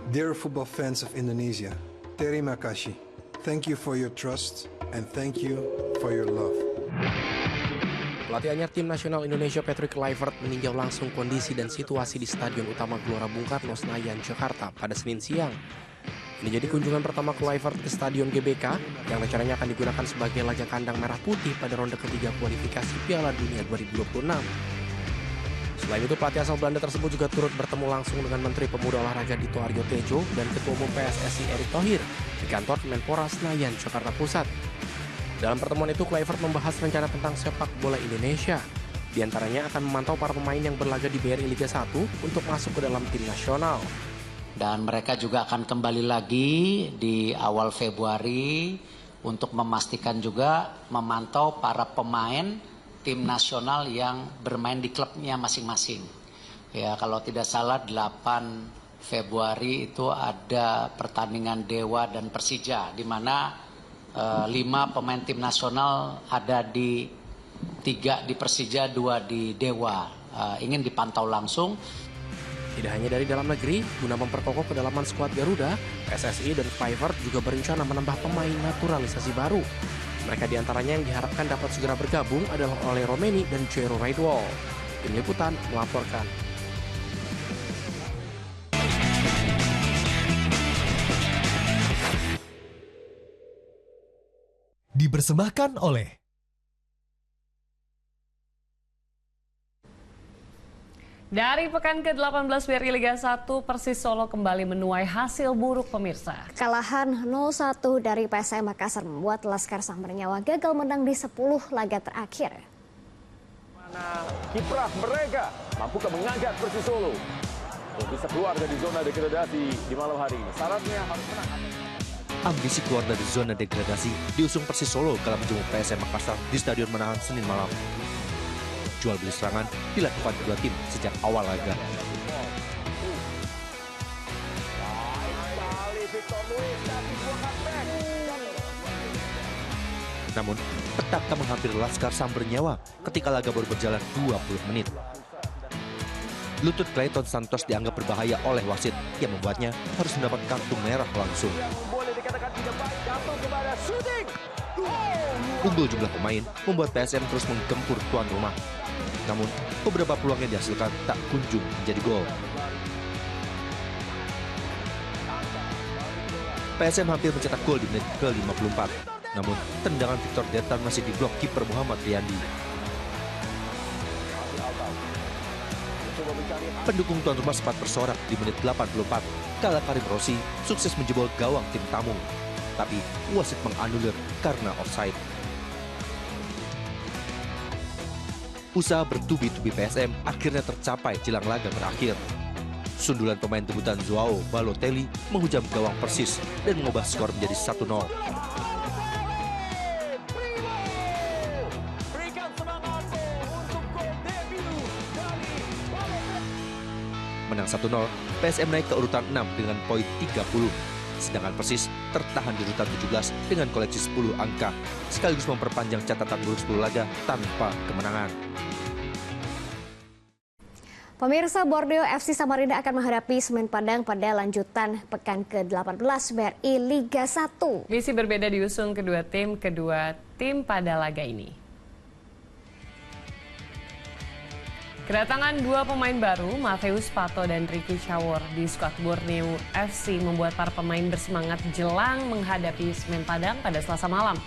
Dear football fans of Indonesia, terima kasih. Thank you for your trust and thank you for your love. Pelatih anyar Tim Nasional Indonesia Patrick Kluivert meninjau langsung kondisi dan situasi di Stadion Utama Gelora Bung Karno, Senayan, Jakarta pada Senin siang. Ini jadi kunjungan pertama Kluivert ke Stadion GBK yang rencananya akan digunakan sebagai laga kandang merah putih pada ronde ketiga kualifikasi Piala Dunia 2026. Selain itu, pelatih asal Belanda tersebut juga turut bertemu langsung dengan Menteri Pemuda Olahraga Dito Aryo Tejo dan Ketua Umum PSSI Erick Thohir di kantor Kemenpora Senayan, Jakarta Pusat. Dalam pertemuan itu, Kluivert membahas rencana tentang sepak bola Indonesia. Di antaranya akan memantau para pemain yang berlaga di BRI Liga 1 untuk masuk ke dalam tim nasional. Dan mereka juga akan kembali lagi di awal Februari untuk memastikan juga memantau para pemain tim nasional yang bermain di klubnya masing-masing. Ya, kalau tidak salah 8 Februari itu ada pertandingan Dewa dan Persija, di mana 5 pemain tim nasional ada di 3 di Persija, 2 di Dewa. Ingin dipantau langsung. Tidak hanya dari dalam negeri, guna memperkokoh kedalaman skuad Garuda, PSSI dan Kluivert juga berencana menambah pemain naturalisasi baru. Mereka diantaranya yang diharapkan dapat segera bergabung adalah Ole Romeni dan Jero Raidwall. Tim Liputan melaporkan. Dipersembahkan oleh Dari pekan ke-18 BRI Liga 1, Persis Solo kembali menuai hasil buruk pemirsa. Kekalahan 0-1 dari PSM Makassar membuat Laskar Sang Bernyawa gagal menang di 10 laga terakhir. Mana kiprah mereka mampukah mengangkat Persis Solo untuk bisa keluar dari zona degradasi di malam hari ini. Syaratnya harus menang. Ambisi keluar dari zona degradasi diusung Persis Solo kala menjenguk PSM Makassar di Stadion Manahan Senin malam. Jual beli serangan dilakukan kedua tim sejak awal laga. Namun, petaka menghampiri Laskar Sang Bernyawa ketika laga baru berjalan 20 menit. Lutut Clayton Santos dianggap berbahaya oleh wasit yang membuatnya harus mendapat kartu merah langsung. Unggul jumlah pemain membuat PSM terus menggempur tuan rumah. Namun, beberapa peluang yang dihasilkan tak kunjung menjadi gol. PSM hampir mencetak gol di menit ke-54. Namun, tendangan Victor Detan masih diblok kiper Muhammad Riyandi. Pendukung tuan rumah sempat bersorak di menit 84 kala Karim Rossi sukses menjebol gawang tim tamu. Tapi, wasit menganulir karena offside. Usaha bertubi-tubi PSM akhirnya tercapai jelang laga berakhir. Sundulan pemain debutan Joao Balotelli menghujam gawang Persis dan mengubah skor menjadi 1-0. Menang 1-0, PSM naik ke urutan 6 dengan poin 30. Sedangkan Persis tertahan di urutan 17 dengan koleksi 10 angka, sekaligus memperpanjang catatan buruk 10 laga tanpa kemenangan. Pemirsa, Borneo FC Samarinda akan menghadapi Semen Padang pada lanjutan pekan ke-18 BRI Liga 1. Misi berbeda diusung kedua tim pada laga ini. Kedatangan dua pemain baru, Mateus Pato dan Ricky Chawor di skuad Borneo FC membuat para pemain bersemangat jelang menghadapi Semen Padang pada Selasa malam.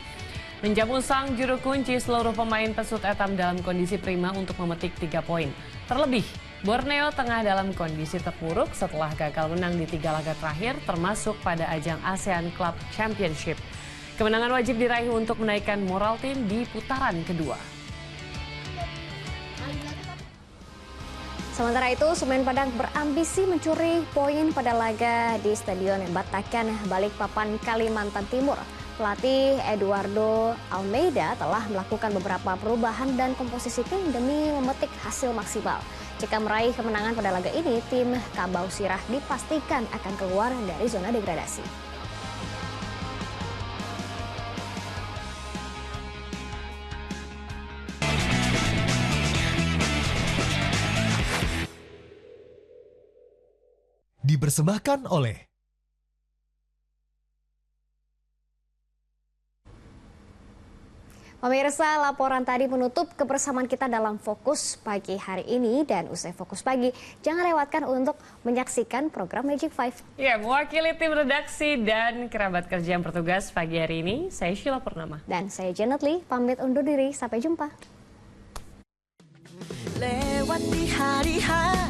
Menjamu sang juru kunci, seluruh pemain pesut etam dalam kondisi prima untuk memetik 3 poin. Terlebih, Borneo tengah dalam kondisi terpuruk setelah gagal menang di 3 laga terakhir, termasuk pada ajang ASEAN Club Championship. Kemenangan wajib diraih untuk menaikkan moral tim di putaran kedua. Sementara itu, Semen Padang berambisi mencuri poin pada laga di Stadion Batakan, Balikpapan, Kalimantan Timur. Pelatih Eduardo Almeida telah melakukan beberapa perubahan dan komposisi tim demi memetik hasil maksimal. Jika meraih kemenangan pada laga ini, tim Kabau Sirah dipastikan akan keluar dari zona degradasi. Dipersembahkan oleh Pemirsa, laporan tadi menutup kebersamaan kita dalam Fokus Pagi hari ini, dan usai Fokus Pagi, jangan lewatkan untuk menyaksikan program Magic 5. Ya, mewakili tim redaksi dan kerabat kerja yang bertugas pagi hari ini, saya Sheila Purnama. Dan saya Janet Lee, pamit undur diri, sampai jumpa. Lewati hari-hari